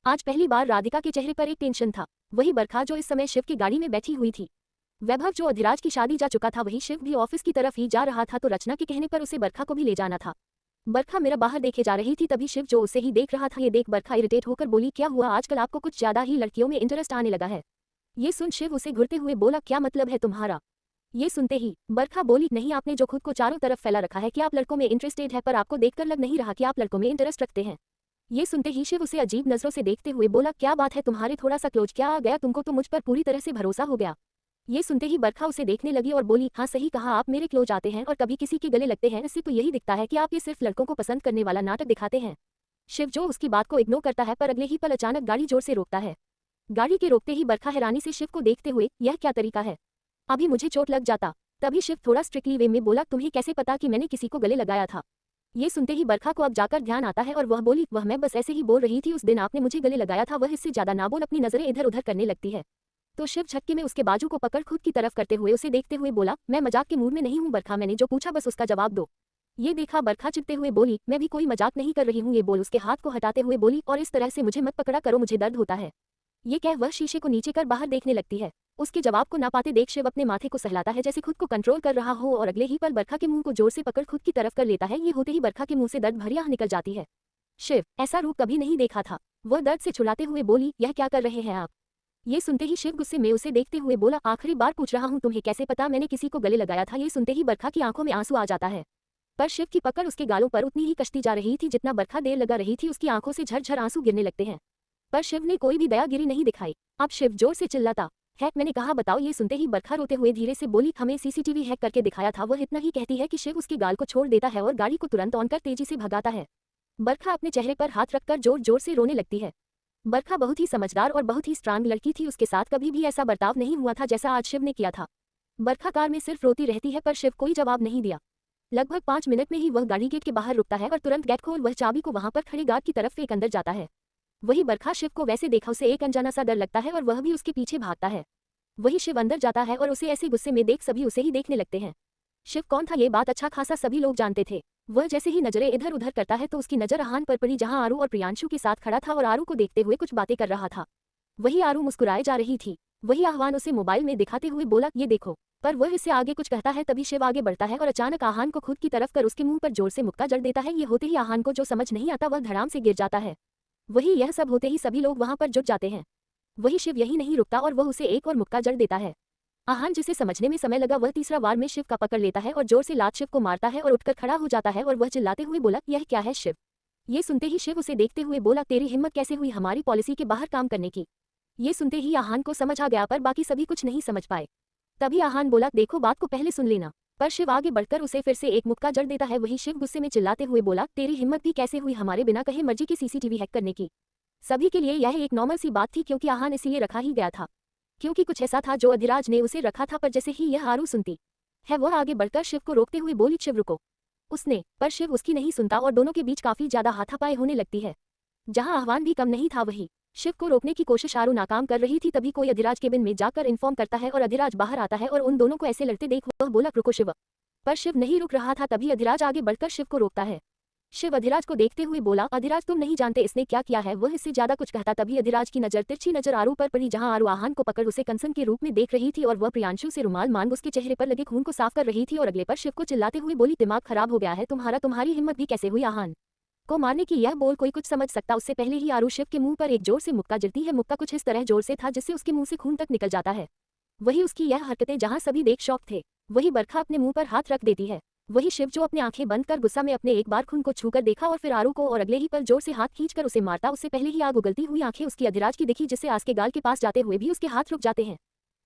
[SPEAKER 1] आज पहली बार राधिका के चेहरे पर एक टेंशन था। वही बरखा जो इस समय शिव की गाड़ी में बैठी हुई थी। वैभव जो अधिराज की शादी जा चुका था, वही शिव भी ऑफिस की तरफ ही जा रहा था तो रचना के कहने पर उसे बरखा को भी ले जाना था। बरखा मेरा बाहर देखे जा रही थी, तभी शिव जो उसे ही देख रहा था। ये देख बरखा इरिटेट होकर बोली, क्या हुआ, आजकल आपको कुछ ज्यादा ही लड़कियों में इंटरेस्ट आने लगा है? ये सुन शिव उसे घुरते हुए बोला, क्या मतलब है तुम्हारा? ये सुनते ही बरखा बोली, नहीं आपने जो खुद को चारों तरफ फैला रखा है कि आप लड़कों में इंटरेस्टेड है, पर आपको देखकर लग नहीं रहा कि आप लड़कों में इंटरेस्ट रखते हैं। ये सुनते ही शिव उसे अजीब नजरों से देखते हुए बोला, क्या बात है तुम्हारे, थोड़ा सा क्लोज क्या आ गया तुमको? तो मुझ पर पूरी तरह से भरोसा हो गया। ये सुनते ही बरखा उसे देखने लगी और बोली, हाँ सही कहा, आप मेरे क्लोज आते हैं और कभी किसी के गले लगते हैं, इससे तो यही दिखता है कि आप ये सिर्फ लड़कों को पसंद करने वाला नाटक दिखाते हैं। शिव जो उसकी बात को इग्नोर करता है पर अगले ही पल अचानक गाड़ी जोर से रोकता है। गाड़ी के रोकते ही बरखा हैरानी से शिव को देखते हुए, यह क्या तरीका है, अभी मुझे चोट लग जाता। तभी शिव थोड़ा स्ट्रिक्टली वे में बोला, तुम्हें कैसे पता कि मैंने किसी को गले लगाया था? ये सुनते ही बरखा को अब जाकर ध्यान आता है और वह बोली, वह मैं बस ऐसे ही बोल रही थी, उस दिन आपने मुझे गले लगाया था, वह इससे ज्यादा ना बोल। अपनी नजरें इधर उधर करने लगती है तो शिव झटके में उसके बाजू को पकड़ खुद की तरफ करते हुए उसे देखते हुए बोला, मैं मजाक के मूड में नहीं हूँ बरखा, मैंने जो पूछा बस उसका जवाब दो। ये देखा बरखा चिढ़ते हुए बोली, मैं भी कोई मजाक नहीं कर रही हूँ। ये बोल उसके हाथ को हटाते हुए बोली, और इस तरह से मुझे मत पकड़ा करो, मुझे दर्द होता है। ये कह वह शीशे को नीचे कर बाहर देखने लगती है। उसके जवाब को ना पाते देख शिव अपने माथे को सहलाता है जैसे खुद को कंट्रोल कर रहा हो और अगले ही पल बरखा के मुंह को जोर से पकड़ खुद की तरफ कर लेता है। ये होते ही बरखा के मुंह से दर्द भरी आह निकल जाती है। शिव ऐसा रूप कभी नहीं देखा था। वह दर्द से छुड़ाते हुए बोली, यह क्या कर रहे हैं आप? ये सुनते ही शिव गुस्से में उसे देखते हुए बोला, आखिरी बार पूछ रहा हूँ, तुम्हें कैसे पता मैंने किसी को गले लगाया था? ये सुनते ही बरखा की आंखों में आंसू आ जाता है, पर शिव की पकड़ उसके गालों पर उतनी ही कश्ती जा रही थी जितना बरखा देर लगा रही थी। उसकी आंखों से झरझर आंसू गिरने लगते हैं, पर शिव ने कोई भी दयागिरी नहीं दिखाई। अब शिव जोर से चिल्लाता है, मैंने कहा बताओ। ये सुनते ही बरखा रोते हुए धीरे से बोली, हमें सीसीटीवी हैक करके दिखाया था। वह इतना ही कहती है कि शिव उसके गाल को छोड़ देता है और गाड़ी को तुरंत ऑन कर तेजी से भगाता है। बरखा अपने चेहरे पर हाथ रखकर जोर जोर से रोने लगती है। बरखा बहुत ही समझदार और बहुत ही स्ट्रांग लड़की थी, उसके साथ कभी भी ऐसा बर्ताव नहीं हुआ था जैसा आज शिव ने किया था। बरखा कार में सिर्फ रोती रहती है पर शिव कोई जवाब नहीं दिया। लगभग 5 मिनट में ही वह गाड़ी गेट के बाहर रुकता है और तुरंत गेट खोल वह चाबी को वहां पर खड़े गार्ड की तरफ फेंक अंदर जाता है। वही बरखा शिव को वैसे देखा उसे एक अनजाना सा डर लगता है और वह भी उसके पीछे भागता है। वही शिव अंदर जाता है और उसे ऐसे गुस्से में देख सभी उसे ही देखने लगते हैं। शिव कौन था ये बात अच्छा खासा सभी लोग जानते थे। वह जैसे ही नजरें इधर उधर करता है तो उसकी नजर आहान पर पड़ी, जहां आरू और प्रियांशु के साथ खड़ा था और आरू को देखते हुए कुछ बातें कर रहा था। वही आरू मुस्कुराए जा रही थी। वही आह्वान उसे मोबाइल में दिखाते हुए बोला, ये देखो। पर वह इससे आगे कुछ कहता है तभी शिव आगे बढ़ता है और अचानक आहान को खुद की तरफ कर उसके मुंह पर जोर से मुक्का जड़ देता है। ये होते ही आहान को जो समझ नहीं आता वह धड़ाम से गिर जाता है। वही यह सब होते ही सभी लोग वहां पर जुट जाते हैं। वही शिव यही नहीं रुकता और वह उसे एक और मुक्का जड़ देता है। आहान जिसे समझने में समय लगा वह तीसरा वार में शिव का पकड़ लेता है और जोर से लात शिव को मारता है और उठकर खड़ा हो जाता है और वह चिल्लाते हुए बोला, यह क्या है शिव। ये सुनते ही शिव उसे देखते हुए बोला, तेरी हिम्मत कैसे हुई हमारी पॉलिसी के बाहर काम करने की। ये सुनते ही आहान को समझ आ गया पर बाकी सभी कुछ नहीं समझ पाए। तभी आहान बोला, देखो बात को पहले सुन लेना। पर शिव आगे बढ़कर उसे फिर से एक मुक्का जड़ देता है। वही शिव गुस्से में चिल्लाते हुए बोला, तेरी हिम्मत भी कैसे हुई हमारे बिना कहे मर्जी की सीसीटीवी हैक करने की। सभी के लिए यह एक नॉर्मल सी बात थी क्योंकि आहान इसलिए रखा ही गया था क्योंकि कुछ ऐसा था जो अधिराज ने उसे रखा था। पर जैसे ही यह आरू सुनती है वह आगे बढ़कर शिव को रोकते हुए बोली, शिव रुको। उसने पर शिव उसकी नहीं सुनता और दोनों के बीच काफी ज्यादा हाथापाई होने लगती है। जहां आह्वान भी कम नहीं था वही शिव को रोकने की कोशिश आरू नाकाम कर रही थी। तभी कोई अधिराज केबिन में जाकर इन्फॉर्म करता है और अधिराज बाहर आता है और उन दोनों को ऐसे लड़ते देख वह बोला, रुको शिव। पर शिव नहीं रुक रहा था। तभी अधिराज आगे बढ़कर शिव को रोकता है। शिव अधिराज को देखते हुए बोला, अधिराज तुम नहीं जानते इसने क्या किया है। वह इससे ज्यादा कुछ कहता तभी अधिराज की नजर तिरछी नजर आरू पर पड़ी, जहां आरू आहान को पकड़ उसे कंसन के रूप में देख रही थी और वह प्रियांशु से रुमाल मांग उसके चेहरे पर लगे खून को साफ कर रही थी और अगले पर शिव को चिल्लाते हुए बोली, दिमाग खराब हो गया है तुम्हारा, तुम्हारी हिम्मत भी कैसे हुई आहान को मारने की। यह बोल कोई कुछ समझ सकता उससे पहले ही आरू शिव के मुंह पर एक जोर से मुक्का जड़ती है। मुक्का कुछ इस तरह जोर से था जिससे उसके मुंह से खून तक निकल जाता है। वही उसकी यह हरकतें जहां सभी देख शौक थे। वही बरखा अपने मुंह पर हाथ रख देती है। वही शिव जो अपने आंखें बंद कर गुस्सा में अपने एक बार खून को छूकर देखा और फिर आरू को और अगले ही पल जोर से हाथ खींचकर उसे मारता। उससे पहले ही आग उगलती हुई आंखें उसकी अधिराज की दिखी, जिससे आस के गाल के पास जाते हुए भी उसके हाथ रुक जाते हैं।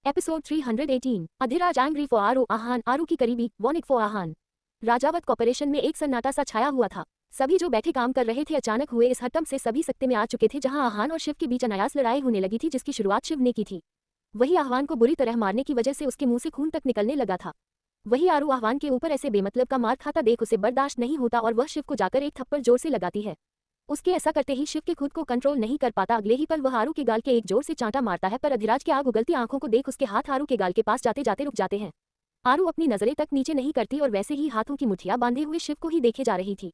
[SPEAKER 1] एपिसोड 318 अधिराज एंग्री फॉर आरू आहान आरू की करीबी warning for Ahaan. Rajawat corporation में एक सन्नाटा सा छाया हुआ था। सभी जो बैठे काम कर रहे थे अचानक हुए इस हड़कंप से सभी सकते में आ चुके थे, जहां आहान और शिव के बीच अनायास लड़ाई होने लगी थी जिसकी शुरुआत शिव ने की थी। वही आह्वान को बुरी तरह मारने की वजह से उसके मुंह से खून तक निकलने लगा था। वही आरू आह्वान के ऊपर ऐसे बेमतलब का मार खाता देख उसे बर्दाश्त नहीं होता और वह शिव को जाकर एक थप्पड़ जोर से लगाती है। उसके ऐसा करते ही शिव के खुद को कंट्रोल नहीं कर पाता। अगले ही पल वह आरू के गाल के एक जोर से चांटा मारता है, पर अधिराज की आग उगलती आंखों को देख उसके हाथ आरू के गाल के पास जाते जाते रुक जाते हैं। आरू अपनी नजरें तक नीचे नहीं करती और वैसे ही हाथों की मुठ्ठियां बांधे हुए शिव को ही देखे जा रही थी।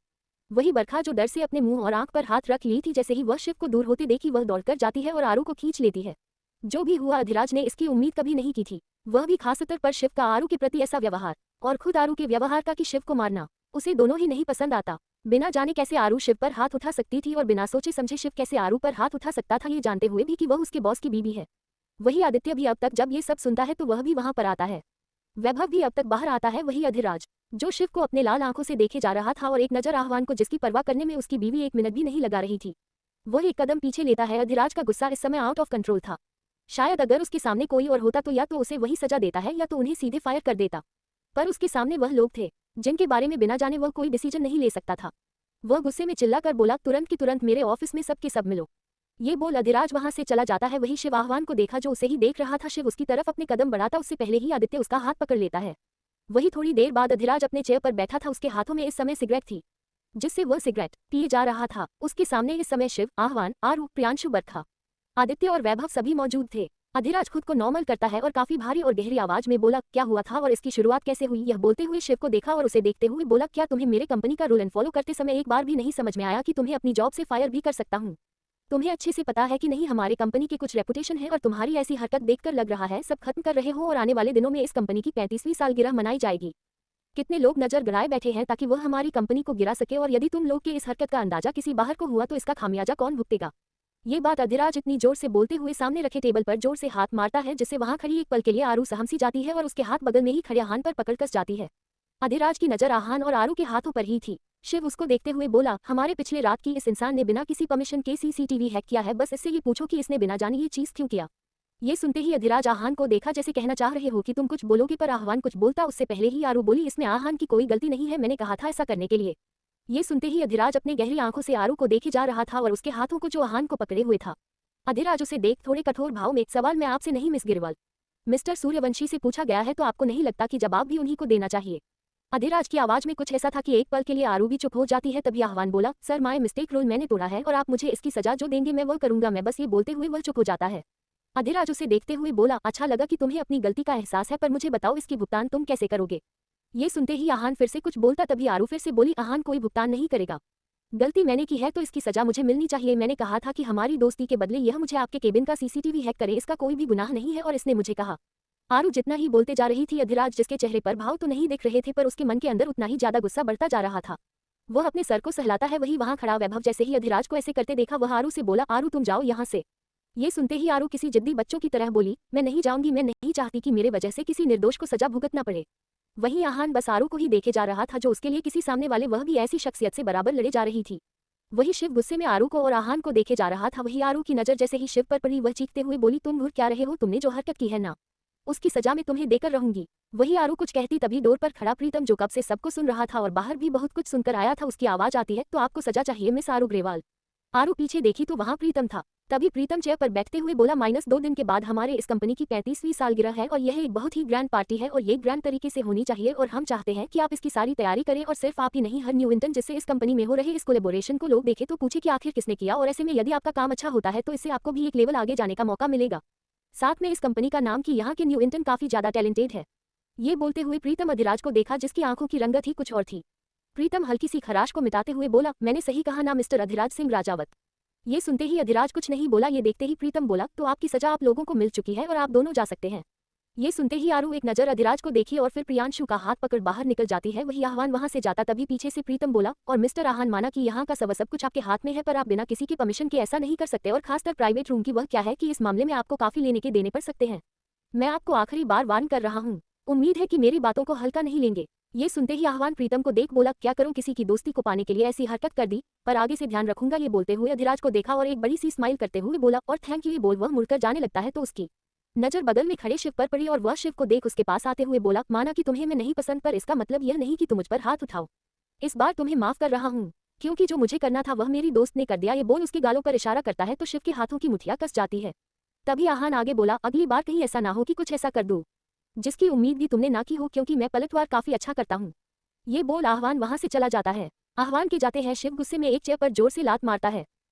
[SPEAKER 1] वही बरखा जो डर से अपने मुंह और आंख पर हाथ रख ली थी, जैसे ही वह शिव को दूर होते देखी वह दौड़कर जाती है और आरू को खींच लेती है। जो भी हुआ अधिराज ने इसकी उम्मीद कभी नहीं की थी, वह भी खास स्तर पर शिव का आरू के प्रति ऐसा व्यवहार और खुद आरू के व्यवहार का कि शिव को मारना उसे दोनों ही नहीं पसंद आता। बिना जाने कैसे आरू शिव पर हाथ उठा सकती थी और बिना सोचे समझे शिव कैसे आरू पर हाथ उठा सकता था, ये जानते हुए भी कि वह उसके बॉस की बीवी है। वही आदित्य भी अब तक जब ये सब सुनता है तो वह भी वहां पर आता है। वैभव भी अब तक बाहर आता है। वही अधिराज जो शिव को अपने लाल आंखों से देखे जा रहा था और एक नजर आह्वान को जिसकी परवाह करने में उसकी बीवी एक मिनट भी नहीं लगा रही थी। वह एक कदम पीछे लेता है। अधिराज का गुस्सा इस समय आउट ऑफ कंट्रोल था। शायद अगर उसके सामने कोई और होता तो या तो उसे वही सजा देता है या तो उन्हें सीधे फायर कर देता, पर उसके सामने वह लोग थे जिनके बारे में बिना जाने वह कोई डिसीजन नहीं ले सकता था। वह गुस्से में चिल्लाकर बोला, तुरंत की तुरंत मेरे ऑफिस में सब के सब मिलो। ये बोल अधिराज वहां से चला जाता है। वही शिव आह्वान को देखा जो उसे ही देख रहा था। शिव उसकी तरफ अपने कदम बढ़ाता उससे पहले ही आदित्य उसका हाथ पकड़ लेता है। वही थोड़ी देर बाद अधिराज अपने चेयर पर बैठा था। उसके हाथों में इस समय सिगरेट थी जिससे वह सिगरेट पिए जा रहा था। उसके सामने इस समय शिव, आह्वान, आरू, प्रियांशु, बरखा, आदित्य और वैभव सभी मौजूद थे। अधिराज खुद को नॉर्मल करता है और काफी भारी और गहरी आवाज में बोला, क्या हुआ था और इसकी शुरुआत कैसे हुई। यह बोलते हुए शिव को देखा और उसे देखते हुए बोला, क्या तुम्हें मेरे कंपनी का रूल एंड फॉलो करते समय एक बार भी नहीं समझ में आया कि तुम्हें अपनी जॉब से फायर भी कर सकता हूँ। तुम्हें अच्छे से पता है कि नहीं हमारे कंपनी की कुछ रेपुटेशन है और तुम्हारी ऐसी हरकत देखकर लग रहा है सब खत्म कर रहे हो और आने वाले दिनों में इस कंपनी की 35वीं सालगिरह मनाई जाएगी। कितने लोग नजर गड़ाए बैठे हैं ताकि वह हमारी कंपनी को गिरा सके और यदि तुम लोग के इस हरकत का अंदाजा किसी बाहर को हुआ तो इसका खामियाजा कौन भुगतेगा। ये बात अधिराज इतनी जोर से बोलते हुए सामने रखे टेबल पर जोर से हाथ मारता है जिससे वहां खड़ी एक पल के लिए आरू सहमसी जाती है और उसके हाथ बगल में ही खड़े आहान पर पकड़ कस जाती है। अधिराज की नजर आहान और आरू के हाथों पर ही थी। शिव उसको देखते हुए बोला, हमारे पिछले रात की इस इंसान ने बिना किसी परमिशन के सीसीटीवी हैक किया है, बस इससे ये पूछो कि इसने बिना जाने ये चीज क्यों किया। ये सुनते ही अधिराज आहान को देखा जैसे कहना चाह रहे हो कि तुम कुछ बोलोगे, पर आह्वान कुछ बोलता उससे पहले ही आरू बोली, इसमें आहान की कोई गलती नहीं है, मैंने कहा था ऐसा करने के लिए। ये सुनते ही अधिराज अपने गहरी आंखों से आरू को देखे जा रहा था और उसके हाथों को जो आहान को पकड़े हुए था। अधिराज उसे देख थोड़े कठोर भाव में, सवाल मैं आपसे नहीं मिस गिरवाल, मिस्टर सूर्यवंशी से पूछा गया है तो आपको नहीं लगता कि जवाब भी उन्हीं को देना चाहिए। अधिराज की आवाज में कुछ ऐसा था कि एक पल के लिए आरू भी चुप हो जाती है। तभी आह्वान बोला, सर माय मिस्टेक, रूल मैंने तोड़ा है और आप मुझे इसकी सजा जो देंगे मैं वो करूंगा मैं बस। ये बोलते हुए वह चुप हो जाता है। अधिराज उसे देखते हुए बोला, अच्छा लगा कि तुम्हें अपनी गलती का एहसास है, पर मुझे बताओ इसकी भुगतान तुम कैसे करोगे। ये सुनते ही आहान फिर से कुछ बोलता तभी आरू फिर से बोली, आहान कोई भुगतान नहीं करेगा। गलती मैंने की है तो इसकी सजा मुझे मिलनी चाहिए। मैंने कहा था कि हमारी दोस्ती के बदले यह मुझे आपके केबिन का सीसीटीवी हैक करे, इसका कोई भी गुनाह नहीं है और इसने मुझे कहा। आरू जितना ही बोलते जा रही थी, अधिराज जिसके चेहरे पर भाव तो नहीं दिख रहे थे पर उसके मन के अंदर उतना ही ज्यादा गुस्सा बढ़ता जा रहा था। वह अपने सर को सहलाता है। वही वहां खड़ा वैभव जैसे ही अधिराज को ऐसे करते देखा वह आरू से बोला, आरू तुम जाओ यहाँ से। ये सुनते ही आरू किसी जिद्दी बच्चों की तरह बोली, मैं नहीं जाऊंगी, मैं नहीं चाहती कि मेरे वजह से किसी निर्दोष को सजा भुगतना पड़े। वहीं आहान बस आरू को ही देखे जा रहा था जो उसके लिए किसी सामने वाले वह भी ऐसी शख्सियत से बराबर लड़े जा रही थी। वही शिव गुस्से में आरू को और आहान को देखे जा रहा था। वही आरू की नजर जैसे ही शिव पर पड़ी वह चीखते हुए बोली, तुम घुर क्या रहे हो, तुमने जो हरकत की है ना, उसकी सजा मैं तुम्हें देकर रहूंगी। वही आरू कुछ कहती तभी डोर पर खड़ा प्रीतम जो कब से सबको सुन रहा था और बाहर भी बहुत कुछ सुनकर आया था, उसकी आवाज आती है, तो आपको सजा चाहिए मिस आरू ग्रेवाल। आरू पीछे देखी तो वहां प्रीतम था। तभी प्रीतम चेयर पर बैठते हुए बोला, -2 दिन के बाद हमारे इस कंपनी की 35वीं सालगिरह है और यह एक बहुत ही ग्रैंड पार्टी है और ये ग्रैंड तरीके से होनी चाहिए और हम चाहते हैं कि आप इसकी सारी तैयारी करें और सिर्फ आप ही नहीं, हर न्यूइंटन जिससे इस कंपनी में हो रहे इस कोलैबोरेशन को लोग देखे तो पूछे कि आखिर किसने किया, और ऐसे में यदि आपका काम अच्छा होता है तो इससे आपको भी एक लेवल आगे जाने का मौका मिलेगा। साथ में इस कंपनी का नाम कि यहाँ के न्यूइंटन काफी ज्यादा टैलेंटेड है। ये बोलते हुए प्रीतम अधिराज को देखा जिसकी आंखों की रंगत ही कुछ और थी। प्रीतम हल्की सी खराश को मिटाते हुए बोला, मैंने सही कहा ना मिस्टर अधिराज सिंह राजावत। ये सुनते ही अधिराज कुछ नहीं बोला। ये देखते ही प्रीतम बोला, तो आपकी सजा आप लोगों को मिल चुकी है और आप दोनों जा सकते हैं। ये सुनते ही आरू एक नजर अधिराज को देखी और फिर प्रियांशु का हाथ पकड़ बाहर निकल जाती है। वही आह्वान वहां से जाता तभी पीछे से प्रीतम बोला, और मिस्टर आहान माना कि यहाँ का सब कुछ आपके हाथ में है पर आप बिना किसी के परमिशन के ऐसा नहीं कर सकते, और खासकर प्राइवेट रूम की वह क्या है कि इस मामले में आपको काफी लेने के देने पड़ सकते हैं। मैं आपको आखिरी बार वार्न कर रहा हूँ, उम्मीद है कि मेरी बातों को हल्का नहीं लेंगे। ये सुनते ही आह्वान प्रीतम को देख बोला, क्या करूं, किसी की दोस्ती को पाने के लिए ऐसी हरकत कर दी, पर आगे से ध्यान रखूंगा। ये बोलते हुए अधिराज को देखा और एक बड़ी सी स्माइल करते हुए बोला, और थैंक यू। ये बोल वह मुड़कर जाने लगता है तो उसकी नजर बगल में खड़े शिव पर पड़ी और वह शिव को देख उसके पास आते हुए बोला, माना कि तुम्हें मैं नहीं पसंद पर इसका मतलब यह नहीं कि तुम मुझ पर हाथ उठाओ। इस बार तुम्हें माफ कर रहा हूँ क्योंकि जो मुझे करना था वह मेरी दोस्त ने कर दिया। ये बोल उसके गालों पर इशारा करता है तो शिव के हाथों की मुठिया कस जाती है। तभी आहान आगे बोला, अगली बार कहीं ऐसा ना हो कि कुछ ऐसा कर दूं जिसकी उम्मीद भी तुमने ना की हो, क्योंकि मैं पलटवार काफी अच्छा करता हूँ। ये बोल आह्वान वहां से चला जाता है। आह्वान के जाते हैं शिव गुस्से में एक चेयर पर जोर से लात मारता है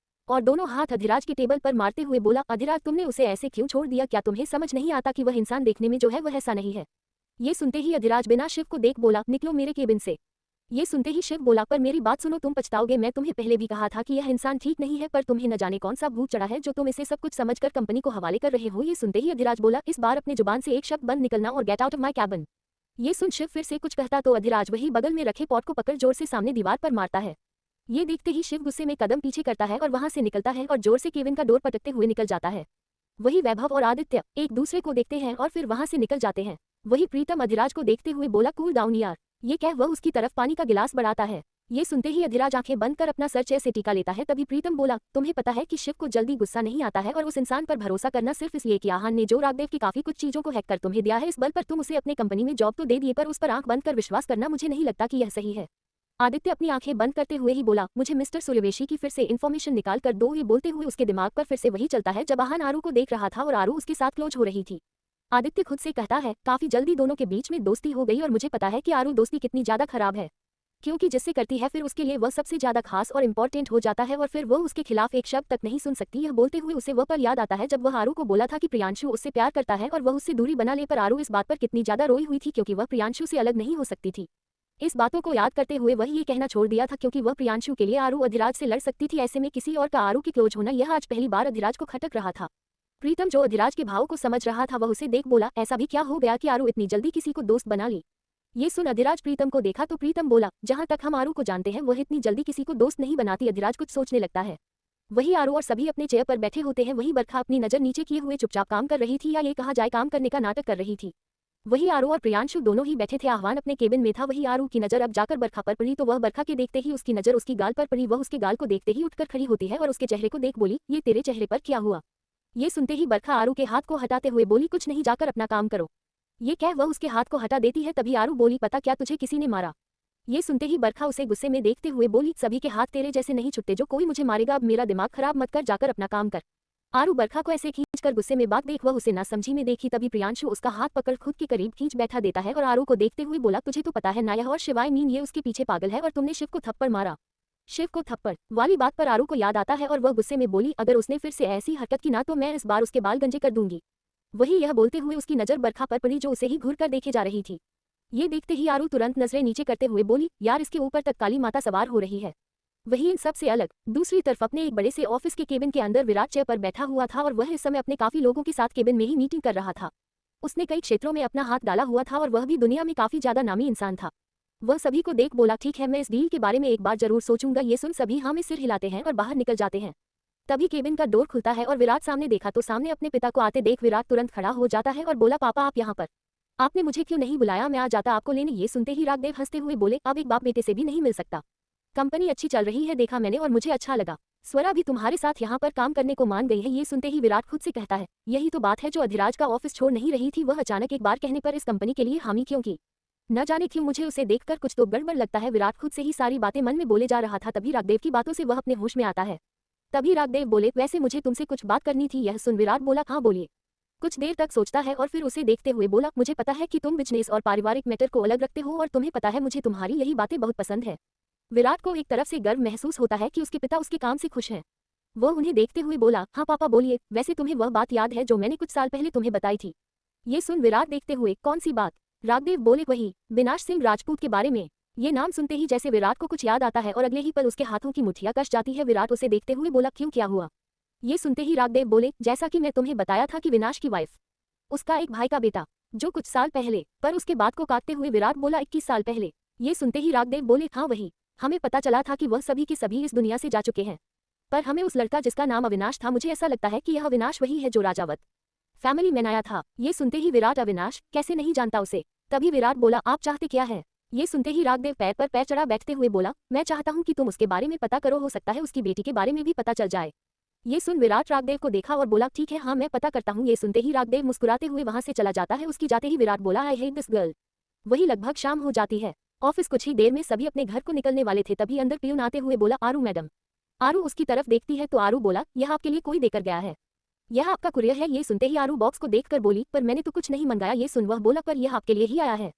[SPEAKER 1] और दोनों हाथ अधिराज के टेबल पर मारते हुए बोला, अधिराज तुमने उसे ऐसे क्यों छोड़ दिया, क्या तुम्हें समझ नहीं आता कि वह इंसान देखने में जो है वह ऐसा नहीं है। ये सुनते ही अधिराज बिना शिव को देख बोला, निकलो मेरे केबिन से। ये सुनते ही शिव बोला, पर मेरी बात सुनो, तुम पछताओगे। मैं तुम्हें पहले भी कहा था कि यह इंसान ठीक नहीं है, पर तुम्हें न जाने कौन सा भूत चढ़ा है जो तुम इसे सब कुछ समझकर कंपनी को हवाले कर रहे हो। ये सुनते ही अधिराज बोला, इस बार अपने जुबान से एक शब्द बंद निकलना और get out of my cabin. ये सुन शिव फिर से कुछ कहता तो अधिराज वही बगल में रखे पॉट को पकड़ जोर से सामने दीवार पर मारता है। ये देखते ही शिव गुस्से में कदम पीछे करता है और वहां से निकलता है और जोर से केबिन का डोर पटकते हुए निकल जाता है। वही वैभव और आदित्य एक दूसरे को देखते हैं और फिर वहां से निकल जाते हैं। वही प्रीतम अधिराज को देखते हुए बोला, कूल डाउन यार। ये कह वह उसकी तरफ पानी का गिलास बढ़ाता है। ये सुनते ही अधिराज आंखें बंद कर अपना सर चेयर से टीका लेता है। तभी प्रीतम बोला, तुम्हें पता है कि शिव को जल्दी गुस्सा नहीं आता है और उस इंसान पर भरोसा करना सिर्फ इसलिए कि आहान ने जो राघदेव की काफी कुछ चीजों को हैक कर तुम्हें दिया है, इस बल पर तुम उसे अपने कंपनी में जॉब तो दे दिए पर उस पर आंख बंद कर विश्वास करना मुझे नहीं लगता कि यह सही है। आदित्य अपनी आंखें बंद करते हुए ही बोला, मुझे मिस्टर सूर्यवंशी की फिर से इन्फॉर्मेशन निकाल कर दो। ये बोलते हुए उसके दिमाग पर फिर से वही चलता है जब आहान आरू को देख रहा था और आरू उसके साथ क्लोज हो रही थी। आदित्य खुद से कहता है, काफी जल्दी दोनों के बीच में दोस्ती हो गई और मुझे पता है कि आरू दोस्ती कितनी ज्यादा खराब है, क्योंकि जिससे करती है फिर उसके लिए वह सबसे ज्यादा खास और इम्पोर्टेंट हो जाता है और फिर वह उसके खिलाफ एक शब्द तक नहीं सुन सकती। यह बोलते हुए उसे वह पल याद आता है जब वह आरू को बोला था कि प्रियांशु उससे प्यार करता है और वह उससे दूरी बना ले, पर आरू इस बात पर कितनी ज्यादा रोई हुई थी क्योंकि वह प्रियांशु से अलग नहीं हो सकती थी। इस बातों को याद करते हुए वह ये कहना छोड़ दिया था क्योंकि वह प्रियांशु के लिए आरू अधिराज से लड़ सकती थी। ऐसे में किसी और का आरू की क्लोज होना यह आज पहली बार अधिराज को खटक रहा था। प्रीतम जो अधिराज के भाव को समझ रहा था वह उसे देख बोला, ऐसा भी क्या हो गया कि आरू इतनी जल्दी किसी को दोस्त बना ली। ये सुन अधिराज प्रीतम को देखा तो प्रीतम बोला, जहां तक हम आरू को जानते हैं वह इतनी जल्दी किसी को दोस्त नहीं बनाती। अधिराज कुछ सोचने लगता है। वही आरू और सभी अपने चेयर पर बैठे होते हैं। वही बरखा अपनी नजर नीचे किए हुए चुपचाप काम कर रही थी, या ये कहा जाए काम करने का नाटक कर रही थी। वही आरू और प्रियांशु दोनों ही बैठे थे। आह्वान अपने केबिन में था। वही आरू की नजर अब जाकर बरखा पर पड़ी तो वह बरखा के देखते ही उसकी नजर उसकी गाल पर पड़ी। वह उसके गाल को देखते ही उठकर खड़ी होती है और उसके चेहरे को देख बोली, ये तेरे चेहरे पर क्या हुआ। ये सुनते ही बरखा आरू के हाथ को हटाते हुए बोली, कुछ नहीं, जाकर अपना काम करो। ये कह वह उसके हाथ को हटा देती है। तभी आरू बोली, पता क्या तुझे किसी ने मारा। ये सुनते ही बरखा उसे गुस्से में देखते हुए बोली, सभी के हाथ तेरे जैसे नहीं छुटते, जो कोई मुझे मारेगा। अब मेरा दिमाग खराब मत कर, जाकर अपना काम कर। आरू बरखा को ऐसे खींचकर गुस्से में बात देख वह उसे ना समझी में देखी। तभी प्रियांशु उसका हाथ पकड़ खुद के करीब खींच बैठा देता है और आरू को देखते हुए बोला, तुझे तो पता है ना यह और शिवाय मीन ये उसके पीछे पागल है और तुमने शिव को थप्पड़ मारा। शिव को थप्पड़ वाली बात पर आरू को याद आता है और वह गुस्से में बोली, अगर उसने फिर से ऐसी हरकत की ना तो मैं इस बार उसके बाल गंजे कर दूंगी। वही यह बोलते हुए उसकी नजर बरखा पर पड़ी जो उसे ही घूर कर देखे जा रही थी। ये देखते ही आरू तुरंत नजरें नीचे करते हुए बोली, यार इसके ऊपर तक काली माता सवार हो रही है। वही इन सब से अलग दूसरी तरफ अपने एक बड़े से ऑफिस के केबिन के अंदर विराट चेयर पर बैठा हुआ था और वह इस समय अपने काफी लोगों के साथ केबिन में ही मीटिंग कर रहा था। उसने कई क्षेत्रों में अपना हाथ डाला हुआ था और वह भी दुनिया में काफी ज्यादा नामी इंसान था। वह सभी को देख बोला, ठीक है मैं इस डील के बारे में एक बार जरूर सोचूंगा। ये सुन सभी हाँ में सिर हिलाते हैं और बाहर निकल जाते हैं। तभी केबिन का डोर खुलता है और विराट सामने देखा तो सामने अपने पिता को आते देख विराट तुरंत खड़ा हो जाता है और बोला, पापा आप यहाँ पर, आपने मुझे क्यों नहीं बुलाया, मैं आ जाता आपको लेने। ये सुनते ही राघदेव हंसते हुए बोले, अब एक बाप बेटे से भी नहीं मिल सकता। कंपनी अच्छी चल रही है, देखा मैंने और मुझे अच्छा लगा। स्वरा भी तुम्हारे साथ यहाँ पर काम करने को मान गई है। ये सुनते ही विराट खुद से कहता है, यही तो बात है जो अधिराज का ऑफिस छोड़ नहीं रही थी। वह अचानक एक बार कहने पर इस कंपनी के लिए हामी क्यों की, न जाने क्यों मुझे उसे देखकर कुछ तो गड़बड़ लगता है। विराट खुद से ही सारी बातें मन में बोले जा रहा था। तभी राघदेव की बातों से वह अपने होश में आता है। तभी राघदेव बोले, वैसे मुझे तुमसे कुछ बात करनी थी। यह सुन विराट बोला, हाँ बोलिए। कुछ देर तक सोचता है और फिर उसे देखते हुए बोला, मुझे पता है कि तुम बिजनेस और पारिवारिक मैटर को अलग रखते हो और तुम्हें पता है मुझे तुम्हारी यही बातें बहुत पसंद है। विराट को एक तरफ से गर्व महसूस होता है कि उसके पिता उसके काम से खुश हैं। वह उन्हें देखते हुए बोला, हाँ पापा बोलिए, वैसे तुम्हें वह बात याद है जो मैंने कुछ साल पहले तुम्हें बताई थी। ये सुन विराट देखते हुए, कौन सी बात? राघदेव बोले, वही विनाश सिंह राजपूत के बारे में। ये नाम सुनते ही जैसे विराट को कुछ याद आता है और अगले ही पल उसके हाथों की मुठ्ठियां कस जाती है। विराट उसे देखते हुए बोला, क्यों क्या हुआ? ये सुनते ही राघदेव बोले, जैसा कि मैं तुम्हें बताया था कि विनाश की वाइफ, उसका एक भाई का बेटा जो कुछ साल पहले, पर उसके बाद को काटते हुए विराट बोला, 21 साल पहले। ये सुनते ही राघदेव बोले, हाँ वही, हमें पता चला था कि वह सभी के सभी इस दुनिया से जा चुके हैं, पर हमें उस लड़का जिसका नाम अविनाश था, मुझे ऐसा लगता है कि यह अविनाश वही है जो राजावत फैमिली में आया था। ये सुनते ही विराट, अविनाश कैसे नहीं जानता उसे? तभी विराट बोला, आप चाहते क्या है? ये सुनते ही राघदेव पैर पर पैर चढ़ा बैठते हुए बोला, मैं चाहता हूँ कि तुम उसके बारे में पता करो, हो सकता है उसकी बेटी के बारे में भी पता चल जाए। ये सुन विराट राघदेव को देखा और बोला, ठीक है हाँ मैं पता करता हूँ। ये सुनते ही राघदेव मुस्कुराते हुए वहां से चला जाता है। उसकी जाते ही विराट बोला, आई हेट दिस गर्ल। वही लगभग शाम हो जाती है। ऑफिस कुछ ही देर में सभी अपने घर को निकलने वाले थे। तभी अंदर पियून आते हुए बोला, आरू मैडम। आरू उसकी तरफ देखती है तो आरू बोला, यह आपके लिए कोई देकर गया है, यह आपका कुरियर है। ये सुनते ही आरू बॉक्स को देखकर बोली, पर मैंने तो कुछ नहीं मंगाया। ये सुन वह बोला, पर यह आपके लिए ही आया है।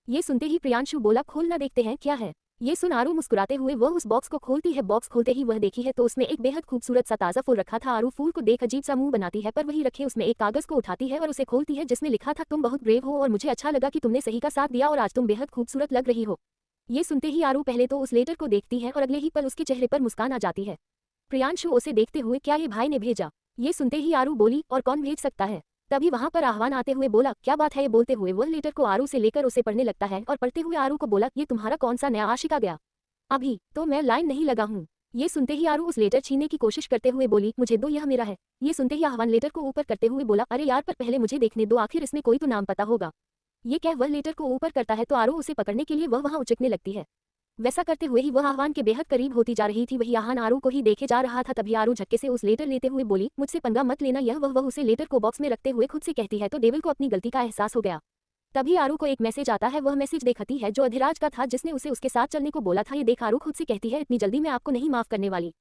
[SPEAKER 1] ये सुनते ही प्रियांशु बोला, खोलना देखते हैं क्या है। ये सुन आरू मुस्कुराते हुए वह उस बॉक्स को खोलती है। बॉक्स खोलते ही वह देखी है तो उसमें एक बेहद खूबसूरत सा ताजा फूल रखा था। आरू फूल को देख अजीब सा मुंह बनाती है, पर वही रखे उसमें एक कागज को उठाती है और उसे खोलती है जिसमें लिखा था, तुम बहुत ब्रेव हो और मुझे अच्छा लगा कि तुमने सही का साथ दिया और आज तुम बेहद खूबसूरत लग रही हो। ये सुनते ही आरू पहले तो उस लेटर को देखती है और अगले ही पल उसके चेहरे पर मुस्कान आ जाती है। प्रियांशु उसे देखते हुए, क्या ये भाई ने भेजा? ये सुनते ही आरू बोली, और कौन भेज सकता है? तभी वहां पर आह्वान आते हुए बोला, क्या बात है? ये बोलते हुए वह लेटर को आरू से लेकर उसे पढ़ने लगता है और पढ़ते हुए आरू को बोला, ये तुम्हारा कौन सा नया आशिका गया? अभी तो मैं लाइन नहीं लगा हूँ। ये सुनते ही आरू उस लेटर छीनने की कोशिश करते हुए बोली, मुझे दो, यह मेरा है। ये सुनते ही आह्वान लेटर को ऊपर करते हुए बोला, अरे यार पर पहले मुझे देखने दो, आखिर इसमें कोई तो नाम पता होगा। ये कह वह लेटर को ऊपर करता है तो आरू उसे पकड़ने के लिए वह वहां उचकने लगती है। वैसा करते हुए ही वह आह्वान के बेहद करीब होती जा रही थी। वही आह्वान आरू को ही देखे जा रहा था। तभी आरू झटके से उस लेटर लेते हुए बोली, मुझसे पंगा मत लेना। यह वह उसे लेटर को बॉक्स में रखते हुए खुद से कहती है तो डेविल को अपनी गलती का एहसास हो गया। तभी आरू को एक मैसेज आता है। वह मैसेज देखती है जो अधिराज का था, जिसने उसे उसके साथ चलने को बोला था। ये देख आरू खुद से कहती है, इतनी जल्दी मैं आपको नहीं माफ करने वाली।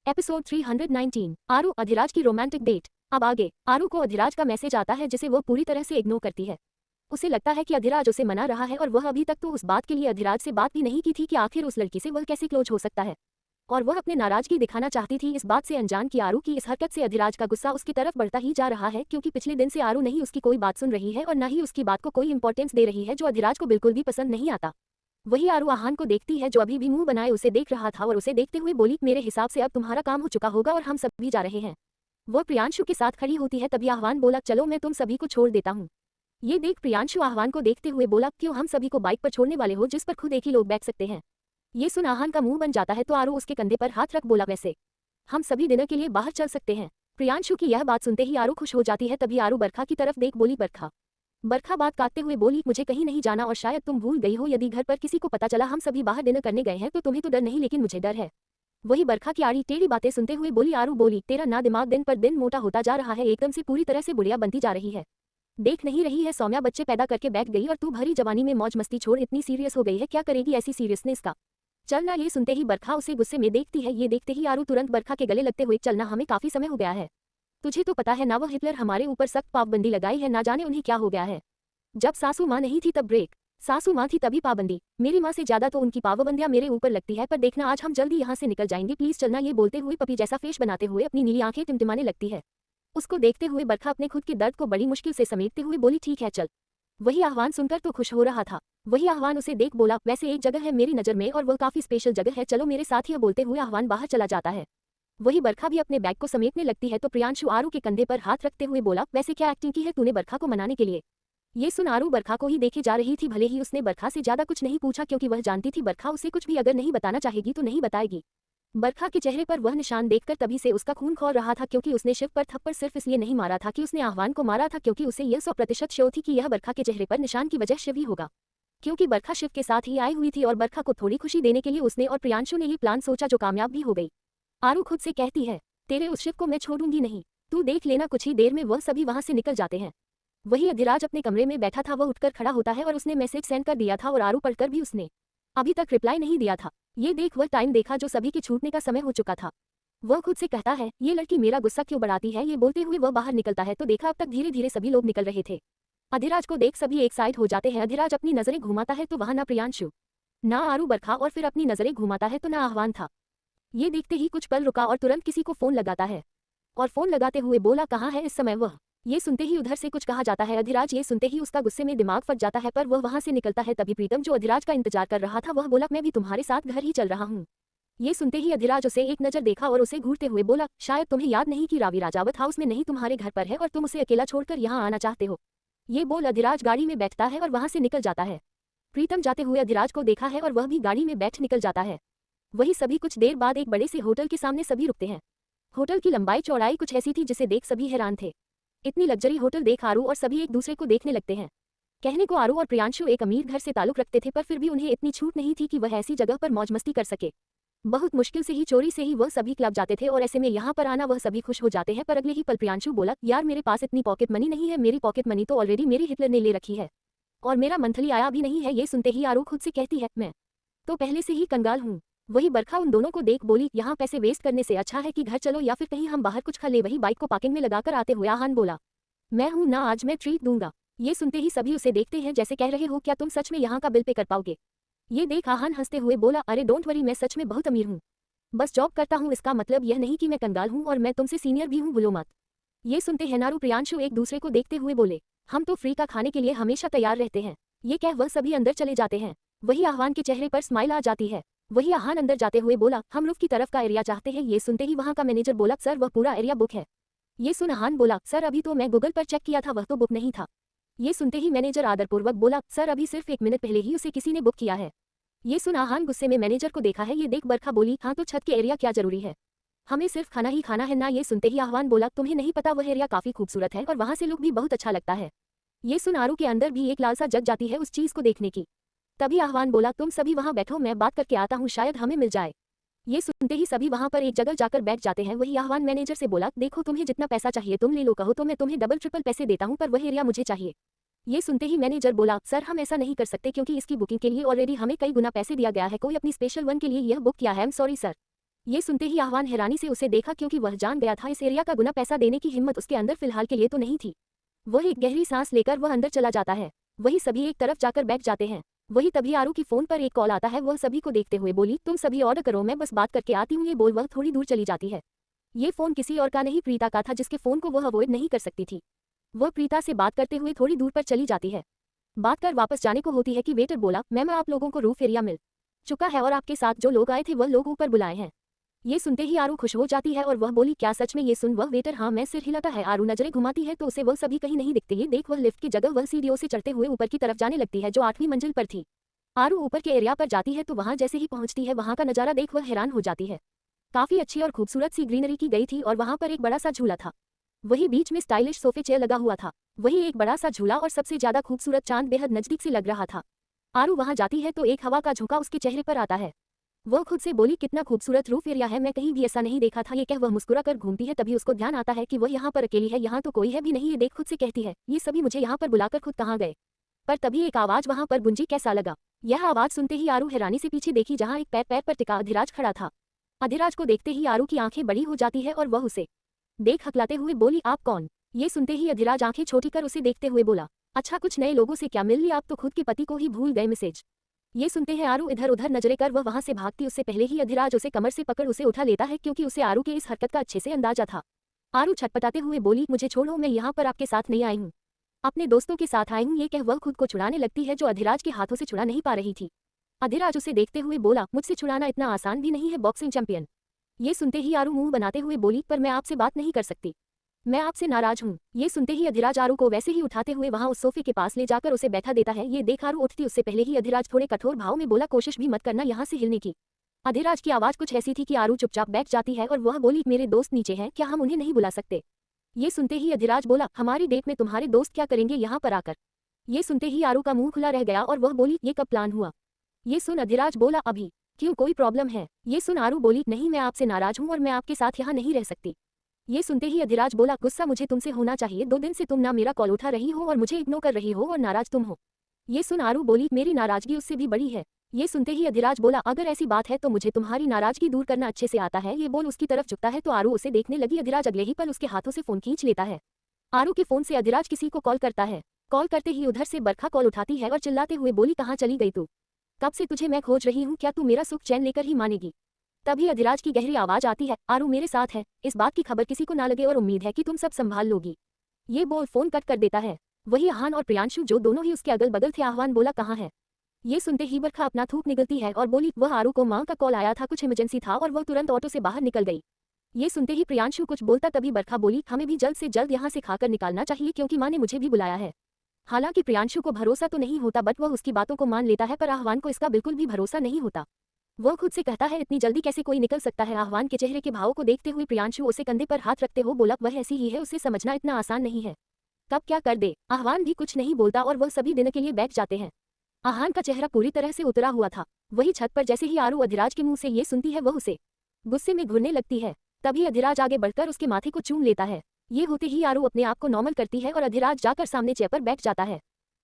[SPEAKER 1] एपिसोड 319, आरू अधिराज की रोमांटिक डेट। अब आगे आरू को अधिराज का मैसेज आता है जिसे वह पूरी तरह से इग्नोर करती है। उसे लगता है कि अधिराज उसे मना रहा है और वह अभी तक तो उस बात के लिए अधिराज से बात भी नहीं की थी कि आखिर उस लड़की से वह कैसे क्लोज हो सकता है, और वह अपने नाराजगी दिखाना चाहती थी। इस बात से अनजान कि आरू की इस हरकत से अधिराज का गुस्सा उसकी तरफ बढ़ता ही जा रहा है, क्योंकि पिछले दिन से आरू नहीं उसकी कोई बात सुन रही है और न ही उसकी बात को कोई इंपॉर्टेंस दे रही है, जो अधिराज को बिल्कुल भी पसंद नहीं आता। वही आरू आहान को देखती है जो अभी भी मुंह बनाए उसे देख रहा था और उसे देखते हुए बोली, मेरे हिसाब से अब तुम्हारा काम हो चुका होगा और हम सब भी जा रहे हैं। वह प्रियांशु के साथ खड़ी होती है। तभी आह्वान बोला, चलो मैं तुम सभी को छोड़ देता हूँ। ये देख प्रियांशु आह्वान को देखते हुए बोला, क्यों, हम सभी को बाइक पर छोड़ने वाले हो जिस पर खुद एक ही लोग बैठ सकते हैं? ये सुन आह्वान का मुंह बन जाता है तो आरू उसके कंधे पर हाथ रख बोला, वैसे हम सभी डिनर के लिए बाहर चल सकते हैं। प्रियांशु की यह बात सुनते ही आरू खुश हो जाती है। तभी आरू बरखा की तरफ देख बोली, बरखा। बरखा बात काटते हुए बोली, मुझे कहीं नहीं जाना और शायद तुम भूल गई हो, यदि घर पर किसी को पता चला हम सभी बाहर डिनर करने गए हैं तो तुम्हें तो डर नहीं लेकिन मुझे डर है। वही बरखा की आड़ी टेढ़ी बातें सुनते हुए बोली, आरू बोली, तेरा ना दिमाग दिन पर दिन मोटा होता जा रहा है, एकदम से पूरी तरह से बुढ़िया बनती जा रही है। देख नहीं रही है सौम्या बच्चे पैदा करके बैठ गई और तू भरी जवानी में मौज मस्ती छोड़ इतनी सीरियस हो गई है, क्या करेगी ऐसी सीरियसनेस का? चलना। ये सुनते ही बरखा उसे गुस्से में देखती है। ये देखते ही आरू तुरंत बरखा के गले लगते हुए, चलना, हमें काफी समय हो गया है। तुझे तो पता है ना वह हिटलर हमारे ऊपर सख्त पाबंदी लगाई है, ना जाने उन्हें क्या हो गया है। जब सासू माँ नहीं थी तब ब्रेक, सासू माँ थी तभी पाबंदी। मेरी माँ से ज्यादा तो उनकी पाबंदियां मेरे ऊपर लगती है, पर देखना आज हम जल्दी यहाँ से निकल जाएंगे, प्लीज चलना। ये बोलते हुए पपी जैसा फेस बनाते हुए अपनी नीली आंखें टिमटिमाने लगती है। उसको देखते हुए बरखा अपने खुद के दर्द को बड़ी मुश्किल से समेटते हुए बोली, ठीक है चल। वही आह्वान सुनकर तो खुश हो रहा था। वही आह्वान उसे देख बोला, वैसे एक जगह है मेरी नज़र में और वह काफी स्पेशल जगह है, चलो मेरे साथ। यह बोलते हुए आह्वान बाहर चला जाता है। वही बरखा भी अपने बैग को समेटने लगती है तो प्रियांशु आरू के कंधे पर हाथ रखते हुए बोला, वैसे क्या एक्टिंग की है तूने बरखा को मनाने के लिए। ये सुन आरू बरखा को ही देखे जा रही थी। भले ही उसने बरखा से ज्यादा कुछ नहीं पूछा क्योंकि वह जानती थी बरखा उसे कुछ भी अगर नहीं बताना चाहेगी तो नहीं बताएगी। बरखा के चेहरे पर वह निशान देखकर तभी से उसका खून खौल रहा था क्योंकि उसने शिव पर थप्पड़ सिर्फ इसलिए नहीं मारा था कि उसने आह्वान को मारा था, क्योंकि उसे यह 100% श्योर थी कि यह बरखा के चेहरे पर निशान की वजह शिव ही होगा। क्योंकि बरखा शिव के साथ ही आई हुई थी और बरखा को थोड़ी खुशी देने के लिए उसने और प्रियांशु ने ये प्लान सोचा जो कामयाब भी हो गई। आरू खुद से कहती है, तेरे उस शिव को मैं छोड़ूंगी नहीं, तू देख लेना। कुछ ही देर में वह सभी वहां से निकल जाते हैं। वही अधिराज अपने कमरे में बैठा था, वह उठकर खड़ा होता है और उसने मैसेज सेंड कर दिया था और आरू पढ़कर भी उसने अभी तक रिप्लाई नहीं दिया था। ये देख वह टाइम देखा जो सभी के छूटने का समय हो चुका था। वह खुद से कहता है, ये लड़की मेरा गुस्सा क्यों बढ़ाती है। ये बोलते हुए वह बाहर निकलता है तो देखा अब तक धीरे धीरे सभी लोग निकल रहे थे। अधिराज को देख सभी एक साइड हो जाते हैं। अधिराज अपनी नजरें घुमाता है तो वहां ना प्रियांशु ना आरू बरखा और फिर अपनी नजरें घुमाता है तो ना आह्वान था। ये देखते ही कुछ पल रुका और तुरंत किसी को फोन लगाता है और फोन लगाते हुए बोला, कहाँ है इस समय वह। ये सुनते ही उधर से कुछ कहा जाता है। अधिराज ये सुनते ही उसका गुस्से में दिमाग फट जाता है पर वह वहां से निकलता है। तभी प्रीतम जो अधिराज का इंतजार कर रहा था वह बोला, मैं भी तुम्हारे साथ घर ही चल रहा हूँ। ये सुनते ही अधिराज उसे एक नजर देखा और उसे घूरते हुए बोला, शायद तुम्हें याद नहीं कि रावी राजावत हाउस में नहीं तुम्हारे घर पर है और तुम उसे अकेला छोड़कर यहाँ आना चाहते हो। ये बोल अधिराज गाड़ी में बैठता है और वहां से निकल जाता है। प्रीतम जाते हुए अधिराज को देखा है और वह भी गाड़ी में बैठ निकल जाता है। वही सभी कुछ देर बाद एक बड़े से होटल के सामने सभी रुकते हैं। होटल की लंबाई चौड़ाई कुछ ऐसी थी जिसे देख सभी हैरान थे। इतनी लग्जरी होटल देख आरू और सभी एक दूसरे को देखने लगते हैं। कहने को आरू और प्रियांशु एक अमीर घर से ताल्लुक रखते थे पर फिर भी उन्हें इतनी छूट नहीं थी कि वह ऐसी जगह पर मौज मस्ती कर सके। बहुत मुश्किल से ही चोरी से ही वह सभी क्लब जाते थे और ऐसे में यहाँ पर आना वह सभी खुश हो जाते हैं। पर अगले ही पल प्रियांशु बोला, यार मेरे पास इतनी पॉकेट मनी नहीं है, मेरी पॉकेट मनी तो ऑलरेडी मेरी हिटलर ने ले रखी है और मेरा मंथली आया भी नहीं है। ये सुनते ही आरू खुद से कहती है, मैं तो पहले से ही कंगाल हूँ। वही बरखा उन दोनों को देख बोली, यहाँ पैसे वेस्ट करने से अच्छा है कि घर चलो या फिर कहीं हम बाहर कुछ खा ले। वही बाइक को पार्किंग में लगाकर आते हुए आहान बोला, मैं हूं ना, आज मैं ट्रीट दूंगा। ये सुनते ही सभी उसे देखते हैं जैसे कह रहे हो, क्या तुम सच में यहाँ का बिल पे कर पाओगे। ये देख आहान हंसते हुए बोला, अरे डोंट वरी, मैं सच में बहुत अमीर हूँ, बस जॉब करता हूँ। इसका मतलब यह नहीं कि मैं कंगाल हूँ और मैं तुमसे सीनियर भी हूँ, भूलो मत। ये सुनते हैं नारू प्रियांशु एक दूसरे को देखते हुए बोले, हम तो फ्री का खाने के लिए हमेशा तैयार रहते हैं। ये कह वह सभी अंदर चले जाते हैं। वही आह्वान के चेहरे पर स्माइल आ जाती है। वही आहान अंदर जाते हुए बोला, हम रूफ की तरफ का एरिया चाहते हैं। ये सुनते ही वहाँ का मैनेजर बोला, सर वह पूरा एरिया बुक है। ये सुन आहान बोला, सर अभी तो मैं गूगल पर चेक किया था, वह तो बुक नहीं था। ये सुनते ही मैनेजर आदरपूर्वक बोला, सर अभी सिर्फ 1 मिनट पहले ही उसे किसी ने बुक किया है। ये सुन आहान गुस्से में मैनेजर को देखा है। ये देख बरखा बोली, हाँ तो छत के एरिया क्या जरूरी है, हमें सिर्फ खाना ही खाना है ना। ये सुनते ही आह्वान बोला, तुम्हें नहीं पता वह एरिया काफी खूबसूरत है और वहां से लुक भी बहुत अच्छा लगता है। ये सुन आरू के अंदर भी एक लालसा जग जाती है उस चीज को देखने की। तभी आह्वान बोला, तुम सभी वहां बैठो, मैं बात करके आता हूँ, शायद हमें मिल जाए। ये सुनते ही सभी वहां पर एक जगह जाकर बैठ जाते हैं। वही आह्वान मैनेजर से बोला, देखो तुम्हें जितना पैसा चाहिए तुम ले लो, कहो तो मैं तुम्हें डबल ट्रिपल पैसे देता हूं, पर वह एरिया मुझे चाहिए। ये सुनते ही मैनेजर बोला, सर हम ऐसा नहीं कर सकते क्योंकि इसकी बुकिंग के लिए ऑलरेडी हमें कई गुना पैसे दिया गया है, कोई अपनी स्पेशल वन के लिए यह बुक किया है, आई एम सॉरी सर। ये सुनते ही आह्वान हैरानी से उसे देखा क्योंकि वह जान गया था इस एरिया का गुना पैसा देने की हिम्मत उसके अंदर फिलहाल के लिए तो नहीं थी। वह एक गहरी सांस लेकर वह अंदर चला जाता है। वही सभी एक तरफ जाकर बैठ जाते हैं। वही तभी आरू की फोन पर एक कॉल आता है। वह सभी को देखते हुए बोली, तुम सभी ऑर्डर करो, मैं बस बात करके आती हूँ। ये बोल वह थोड़ी दूर चली जाती है। ये फोन किसी और का नहीं प्रीता का था, जिसके फोन को वह अवॉइड नहीं कर सकती थी। वह प्रीता से बात करते हुए थोड़ी दूर पर चली जाती है। बात कर वापस जाने को होती है कि वेटर बोला, मैम आप लोगों को रूफ एरिया मिल चुका है और आपके साथ जो लोग आए थे वह लोग ऊपर बुलाए हैं। ये सुनते ही आरू खुश हो जाती है और वह बोली, क्या सच में। ये सुन वह वेटर हाँ मैं सिर हिलाता है। आरू नजरें घुमाती है तो उसे वह सभी कहीं नहीं दिखते। ये देख वह लिफ्ट की जगह वह सीढ़ियों से चढ़ते हुए ऊपर की तरफ जाने लगती है जो 8वीं मंजिल पर थी। आरू ऊपर के एरिया पर जाती है तो वहां जैसे ही पहुंचती है वहां का नजारा देख वह हैरान हो जाती है। काफी अच्छी और खूबसूरत सी ग्रीनरी की गई थी और वहां पर एक बड़ा सा झूला था। वही बीच में स्टाइलिश सोफे चेयर लगा हुआ था। वही एक बड़ा सा झूला और सबसे ज्यादा खूबसूरत चांद बेहद नजदीक से लग रहा था। आरू वहां जाती है तो एक हवा का झोंका उसके चेहरे पर आता है। वह खुद से बोली, कितना खूबसूरत रूफ एरिया है, मैं कहीं भी ऐसा नहीं देखा था। ये कह वह मुस्कुरा कर घूमती है। तभी उसको ध्यान आता है कि वह यहाँ पर अकेली है, यहाँ तो कोई है भी नहीं। ये देख खुद से कहती है, ये सभी मुझे यहाँ पर बुलाकर खुद कहाँ गए। पर तभी एक आवाज वहां पर गुंजी, कैसा लगा। यह आवाज सुनते ही आरू हैरानी से पीछे देखी जहाँ एक पैर पर टिका अधिराज खड़ा था। अधिराज को देखते ही आरू की आंखें बड़ी हो जाती है और वह उसे देख हकलाते हुए बोली, आप कौन। ये सुनते ही अधिराज आंखें छोटी कर उसे देखते हुए बोला, अच्छा कुछ नए लोगों से क्या मिल ली, आप तो खुद के पति को ही भूल गए मैसेज। ये सुनते हैं आरू इधर उधर नजरें कर वह वहां से भागती। उससे पहले ही अधिराज उसे कमर से पकड़ उसे उठा लेता है क्योंकि उसे आरू के इस हरकत का अच्छे से अंदाजा था। आरू छटपटाते हुए बोली, मुझे छोड़ो, मैं यहाँ पर आपके साथ नहीं आई हूँ। अपने दोस्तों के साथ आई हूँ, ये कह वह खुद को छुड़ाने लगती है जो अधिराज के हाथों से छुड़ा नहीं पा रही थी। अधिराज उसे देखते हुए बोला, मुझसे छुड़ाना इतना आसान भी नहीं है बॉक्सिंग चैंपियन। ये सुनते ही आरू मुंह बनाते हुए बोली, पर मैं आपसे बात नहीं कर सकती, मैं आपसे नाराज हूँ। ये सुनते ही अधिराज आरू को वैसे ही उठाते हुए वहां उस सोफे के पास ले जाकर उसे बैठा देता है। ये देख आरू उठती उससे पहले ही अधिराज थोड़े कठोर भाव में बोला, कोशिश भी मत करना यहाँ से हिलने की। अधिराज की आवाज कुछ ऐसी थी कि आरू चुपचाप बैठ जाती है और वह बोली, मेरे दोस्त नीचे हैं, क्या हम उन्हें नहीं बुला सकते। ये सुनते ही अधिराज बोला, हमारी डेट में तुम्हारे दोस्त क्या करेंगे यहाँ पर आकर। ये सुनते ही आरू का मुंह खुला रह गया और वह बोली, ये कब प्लान हुआ। ये सुन अधिराज बोला, अभी। क्यों, कोई प्रॉब्लम है। ये सुन आरू बोली, नहीं, मैं आपसे नाराज हूँ और मैं आपके साथ यहाँ नहीं रह सकती। ये सुनते ही अधिराज बोला, गुस्सा मुझे तुमसे होना चाहिए, 2 दिन से तुम ना मेरा कॉल उठा रही हो और मुझे इग्नोर कर रही हो और नाराज तुम हो। ये सुन आरू बोली, मेरी नाराजगी उससे भी बड़ी है। ये सुनते ही अधिराज बोला, अगर ऐसी बात है तो मुझे तुम्हारी नाराजगी दूर करना अच्छे से आता है। ये बोल उसकी तरफ झुकता है तो आरू उसे देखने लगी। अधिराज अगले ही पल उसके हाथों से फोन खींच लेता है। आरू के फोन से अधिराज किसी को कॉल करता है। कॉल करते ही उधर से बरखा कॉल उठाती है और चिल्लाते हुए बोली, कहाँ चली गई तू, कब से तुझे मैं खोज रही हूँ, क्या तू मेरा सुख चैन लेकर ही मानेगी। तभी अधिराज की गहरी आवाज आती है, आरू मेरे साथ है, इस बात की खबर किसी को ना लगे और उम्मीद है कि तुम सब संभाल लोगी। ये बोल फोन कट कर देता है। वही आहान और प्रियांशु जो दोनों ही उसके अगल बगल थे। आह्वान बोला, कहाँ है। ये सुनते ही बरखा अपना थूक निकलती है और बोली, वह आरू को माँ का कॉल आया था, कुछ इमरजेंसी था और वह तुरंत ऑटो से बाहर निकल गई। ये सुनते ही प्रियांशु कुछ बोलता तभी बरखा बोली, हमें भी जल्द से जल्द यहाँ से खाकर निकालना चाहिए क्योंकि माँ ने मुझे भी बुलाया है। हालांकि प्रियांशु को भरोसा तो नहीं होता बट वह उसकी बातों को मान लेता है, पर आह्वान को इसका बिल्कुल भी भरोसा नहीं होता। वह खुद से कहता है, इतनी जल्दी कैसे कोई निकल सकता है। आह्वान के चेहरे के भावों को देखते हुए प्रियांशु उसे कंधे पर हाथ रखते हो बोला, वह ऐसी ही है, उसे समझना इतना आसान नहीं है, कब क्या कर दे। आह्वान भी कुछ नहीं बोलता और वह सभी दिन के लिए बैठ जाते हैं। आह्वान का चेहरा पूरी तरह से उतरा हुआ था। वही छत पर जैसे ही आरू अधिराज के मुंह से ये सुनती है, वह उसे गुस्से में घूरने लगती है। तभी अधिराज आगे बढ़कर उसके माथे को चूम लेता है। ये होते ही आरू अपने आप को नॉर्मल करती है और अधिराज जाकर सामने चेयर पर बैठ जाता है।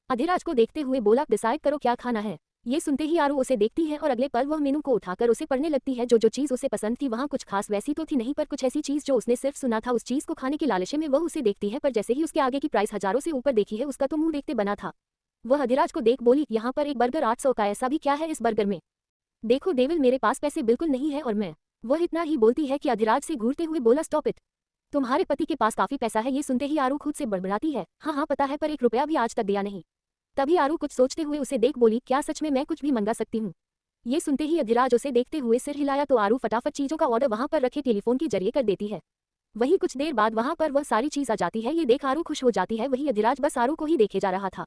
[SPEAKER 1] अधिराज को देखते हुए बोला, डिसाइड करो क्या खाना है। ये सुनते ही आरू उसे देखती है और अगले पल वह मेनू को उठाकर उसे पढ़ने लगती है। जो जो चीज उसे पसंद थी वहाँ कुछ खास वैसी तो थी नहीं, पर कुछ ऐसी चीज जो उसने सिर्फ सुना था, उस चीज को खाने के लालचे में वह उसे देखती है। पर जैसे ही उसके आगे की प्राइस हजारों से ऊपर देखी है, उसका तो मुंह देखते बना था। वह अधिराज को देख बोली, यहाँ पर एक बर्गर 800 का, ऐसा भी क्या है इस बर्गर में। देखो डेविल, मेरे पास पैसे बिल्कुल नहीं है और मैं। वह इतना ही बोलती है कि अधिराज से घूरते हुए बोला, स्टॉप इट, तुम्हारे पति के पास काफी पैसा है। ये सुनते ही आरू खुद से बड़बड़ाती है, हाँ हाँ पता है, पर 1 रुपया भी आज तक दिया नहीं। तभी आरू कुछ सोचते हुए उसे देख बोली, क्या सच में मैं कुछ भी मंगा सकती हूँ। ये सुनते ही अधिराज उसे देखते हुए सिर हिलाया तो आरू फटाफट चीजों का ऑर्डर वहां पर रखे टेलीफोन के जरिए कर देती है। वहीं कुछ देर बाद वहां पर वह सारी चीज आ जाती है। ये देख आरू खुश हो जाती है। वही अधिराज बस आरू को ही देखे जा रहा था।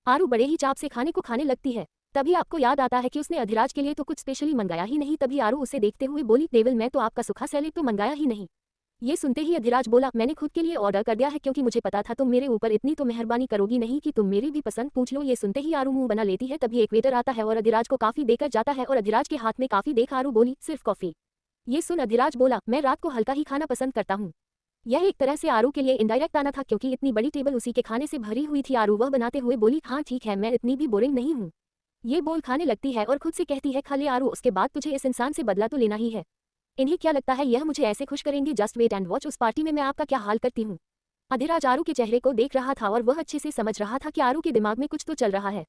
[SPEAKER 1] आरू बड़े ही चाप से खाने को खाने लगती है। तभी आपको याद आता है कि उसने अधिराज के लिए तो कुछ स्पेशली मंगाया ही नहीं। तभी आरू उसे देखते हुए बोली, डेविल, मैं तो आपका सूखा सैलेड तो मंगाया ही नहीं। ये सुनते ही अधिराज बोला, मैंने खुद के लिए ऑर्डर कर दिया है क्योंकि मुझे पता था तुम मेरे ऊपर इतनी तो मेहरबानी करोगी नहीं कि तुम मेरी भी पसंद पूछ लो। ये सुनते ही आरू मुंह बना लेती है। तभी एक वेटर आता है और अधिराज को कॉफी देकर जाता है और अधिराज के हाथ में कॉफी देख आरू बोली, सिर्फ कॉफी। ये सुन अधिराज बोला, मैं रात को हल्का ही खाना पसंद करता हूँ। यह एक तरह से आरू के लिए इनडायरेक्ट आना था क्योंकि इतनी बड़ी टेबल उसी के खाने से भरी हुई थी। आरू वह बनाते हुए बोली, हाँ ठीक है, मैं इतनी भी बोरिंग नहीं हूँ। ये बोल खाने लगती है और खुद से कहती है, खा ले आरू, उसके बाद तुझे इस इंसान से बदला तो लेना ही है। इन्हें क्या लगता है यह मुझे ऐसे खुश करेंगे, जस्ट वेट एंड वॉच, उस पार्टी में मैं आपका क्या हाल करती हूँ। अधिराज आरू के चेहरे को देख रहा था और वह अच्छे से समझ रहा था कि आरू के दिमाग में कुछ तो चल रहा है।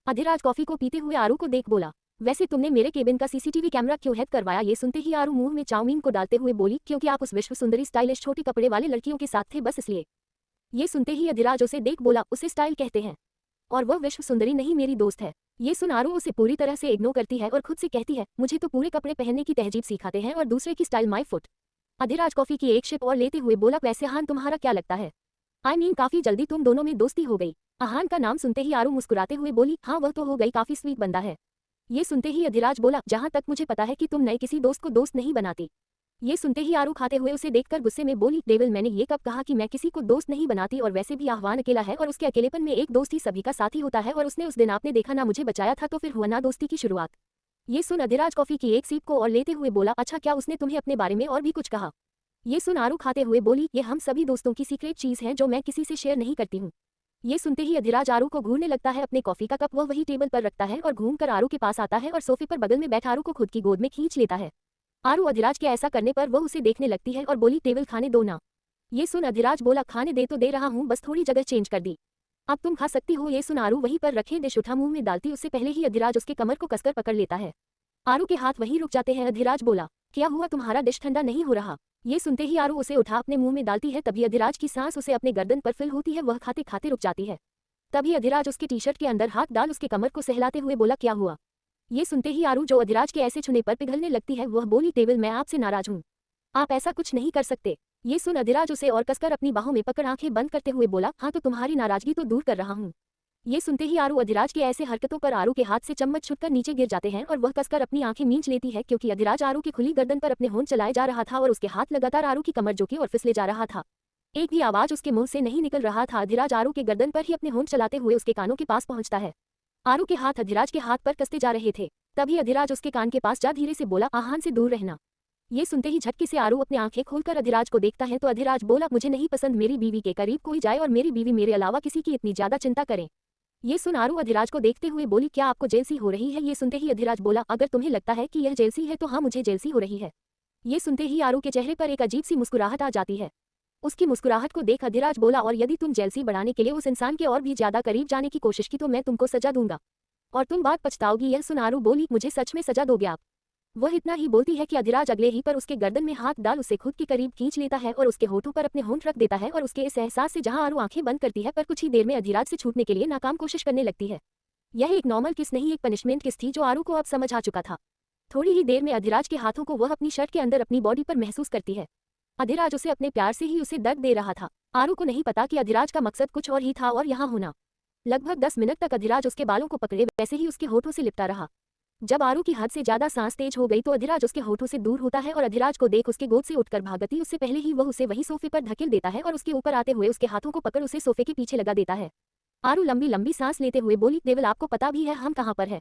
[SPEAKER 1] अधिराज कॉफी को पीते हुए आरू को देख बोला, वैसे तुमने मेरे केबिन का सीसीटीवी कैमरा क्यों हैक करवाया। ये सुनते ही आरू मुंह में चाउमीन को डालते हुए बोली, क्योंकि आप उस विश्व सुंदरी स्टाइलिश छोटे कपड़े वाले लड़कियों के साथ थे, बस इसलिए। ये सुनते ही अधिराज उसे देख बोला, उसे स्टाइल कहते हैं और वह विश्व सुंदरी नहीं, मेरी दोस्त है। ये सुन आरू उसे पूरी तरह से इग्नोर करती है और खुद से कहती है, मुझे तो पूरे कपड़े पहनने की तहजीब सिखाते हैं और दूसरे की style my foot. Adhiraj coffee की एक शिप और लेते हुए बोला, वैसे आहान तुम्हारा क्या लगता है, आई मीन काफी जल्दी तुम दोनों में दोस्ती हो गई। आहान का नाम सुनते ही आरू मुस्कुराते हुए बोली, हाँ वह तो हो गई, काफी स्वीट बंदा है। ये सुनते ही अधिराज बोला, जहां तक मुझे पता है कि तुम नए किसी दोस्त को दोस्त नहीं बनाती। ये सुनते ही आरू खाते हुए उसे देखकर गुस्से में बोली, डेविल, मैंने ये कब कहा कि मैं किसी को दोस्त नहीं बनाती, और वैसे भी आह्वान अकेला है और उसके अकेलेपन में एक दोस्त ही सभी का साथी होता है और उसने उस दिन आपने देखा ना मुझे बचाया था, तो फिर हुआ ना दोस्ती की शुरुआत। ये सुन अधिराज कॉफी की एक सीप को और लेते हुए बोला, अच्छा क्या उसने तुम्हें अपने बारे में और भी कुछ कहा। ये सुन आरू खाते हुए बोली, ये हम सभी दोस्तों की सीक्रेट चीज है जो मैं किसी से शेयर नहीं करती हूँ। ये सुनते ही अधिराज आरू को घूरने लगता है। अपने कॉफी का कप वह वही टेबल पर रखता है और घूमकर आरू के पास आता है और सोफे पर बगल में बैठा आरू को खुद की गोद में खींच लेता है। आरू अधिराज के ऐसा करने पर वह उसे देखने लगती है और बोली, टेबल खाने दो ना। ये सुन अधिराज बोला, खाने दे तो दे रहा हूँ, बस थोड़ी जगह चेंज कर दी, अब तुम खा सकती हो। ये सुन आरू वहीं पर रखे डिश उठा मुंह में डालती, उससे पहले ही अधिराज उसके कमर को कसकर पकड़ लेता है। आरू के हाथ वहीं रुक जाते हैं। अधिराज बोला, क्या हुआ, तुम्हारा डिश ठंडा नहीं हो रहा। ये सुनते ही आरू उसे उठा अपने मुंह में डालती है। तभी अधिराज की सांस उसे अपने गर्दन पर फिल होती है, वह खाते खाते रुक जाती है। तभी अधिराज उसके टी शर्ट के अंदर हाथ डाल उसके कमर को सहलाते हुए बोला, क्या हुआ? ये सुनते ही आरू, जो अधिराज के ऐसे छूने पर पिघलने लगती है, वह बोली, टेबल, मैं आपसे नाराज हूँ, आप ऐसा कुछ नहीं कर सकते। ये सुन अधिराज उसे और कसकर अपनी बाहों में पकड़ आंखें बंद करते हुए बोला, हाँ तो तुम्हारी नाराजगी तो दूर कर रहा हूँ। ये सुनते ही आरू अधिराज की ऐसे हरकतों पर आरू के हाथ से चम्मच छूटकर नीचे गिर जाते हैं और वह कसकर अपनी आंखें मींच लेती है, क्योंकि अधिराज आरू की खुली गर्दन पर अपने होंठ चलाए जा रहा था और उसके हाथ लगातार आरू की कमर झुकी और फिसले जा रहा था। एक भी आवाज उसके मुंह से नहीं निकल रहा था। अधिराज आरू के गर्दन पर ही अपने होंठ चलाते हुए उसके कानों के पास पहुंचता है। आरू के हाथ अधिराज के हाथ पर कसते जा रहे थे। तभी अधिराज उसके कान के पास जा धीरे से बोला, आहान से दूर रहना। ये सुनते ही झटके से आरू अपनी आंखें खोलकर अधिराज को देखता है तो अधिराज बोला, मुझे नहीं पसंद मेरी बीवी के करीब कोई जाए और मेरी बीवी मेरे अलावा किसी की इतनी ज्यादा चिंता करे। ये सुन आरू अधिराज को देखते हुए बोली, क्या आपको जेलसी हो रही है? ये सुनते ही अधिराज बोला, अगर तुम्हें लगता है कि यह जेलसी है तो हाँ, मुझे जेलसी हो रही है। ये सुनते ही आरू के चेहरे पर एक अजीब सी मुस्कुराहट आ जाती है। उसकी मुस्कुराहट को देख अधिराज बोला, और यदि तुम जेलसी बढ़ाने के लिए उस इंसान के और भी ज्यादा करीब जाने की कोशिश की तो मैं तुमको सजा दूंगा और तुम बात पछताओगी। यह सुन आरू बोली, मुझे सच में सजा दोगे आप? वह इतना ही बोलती है कि अधिराज अगले ही पर उसके गर्दन में हाथ डाल उसे खुद के करीब खींच लेता है और उसके होठों पर अपने होंठ रख देता है और उसके इस एहसास से जहां आरू आंखें बंद करती है पर कुछ ही देर में अधिराज से छूटने के लिए नाकाम कोशिश करने लगती है। यह एक नॉर्मल किस नहीं, एक पनिशमेंट किस थी जो आरू को अब समझ आ चुका था। थोड़ी ही देर में अधिराज के हाथों को वह अपनी शर्ट के अंदर अपनी बॉडी पर महसूस करती है। अधिराज उसे अपने प्यार से ही उसे दर्द दे रहा था। आरू को नहीं पता कि अधिराज का मकसद कुछ और ही था और यहाँ होना। लगभग 10 मिनट तक अधिराज उसके बालों को पकड़े वैसे ही उसके होठों से लिपटा रहा। जब आरू की हद से ज्यादा सांस तेज हो गई तो अधिराज उसके होठों से दूर होता है और अधिराज को देख उसके गोद से उठकर भागती उससे पहले ही वह उसे वही सोफे पर धकेल देता है और उसके ऊपर आते हुए उसके हाथों को पकड़ उसे सोफे के पीछे लगा देता है। आरू लंबी लंबी सांस लेते हुए बोली, देवल, आपको पता भी है हम कहाँ पर है?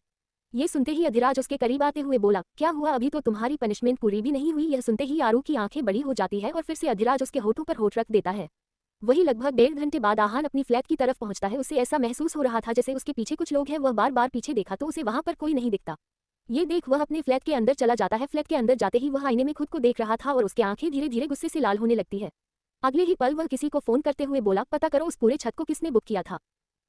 [SPEAKER 1] ये सुनते ही अधिराज उसके करीब आते हुए बोला, क्या हुआ? अभी तो तुम्हारी पनिशमेंट पूरी भी नहीं हुई। यह सुनते ही आरू की आंखें बड़ी हो जाती है और फिर से अधिराज उसके होठों पर होठ रख देता है। वही लगभग 1.5 घंटे बाद आहान अपनी फ्लैट की तरफ पहुंचता है। उसे ऐसा महसूस हो रहा था जैसे उसके पीछे कुछ लोग हैं। वह बार बार पीछे देखा तो उसे वहां पर कोई नहीं दिखता। ये देख वह अपने फ्लैट के अंदर चला जाता है। फ्लैट के अंदर जाते ही वह आईने में खुद को देख रहा था और उसकी आंखें धीरे धीरे गुस्से से लाल होने लगती है। अगले ही पल वह किसी को फोन करते हुए बोला, पता करो उस पूरे छत को किसने बुक किया था।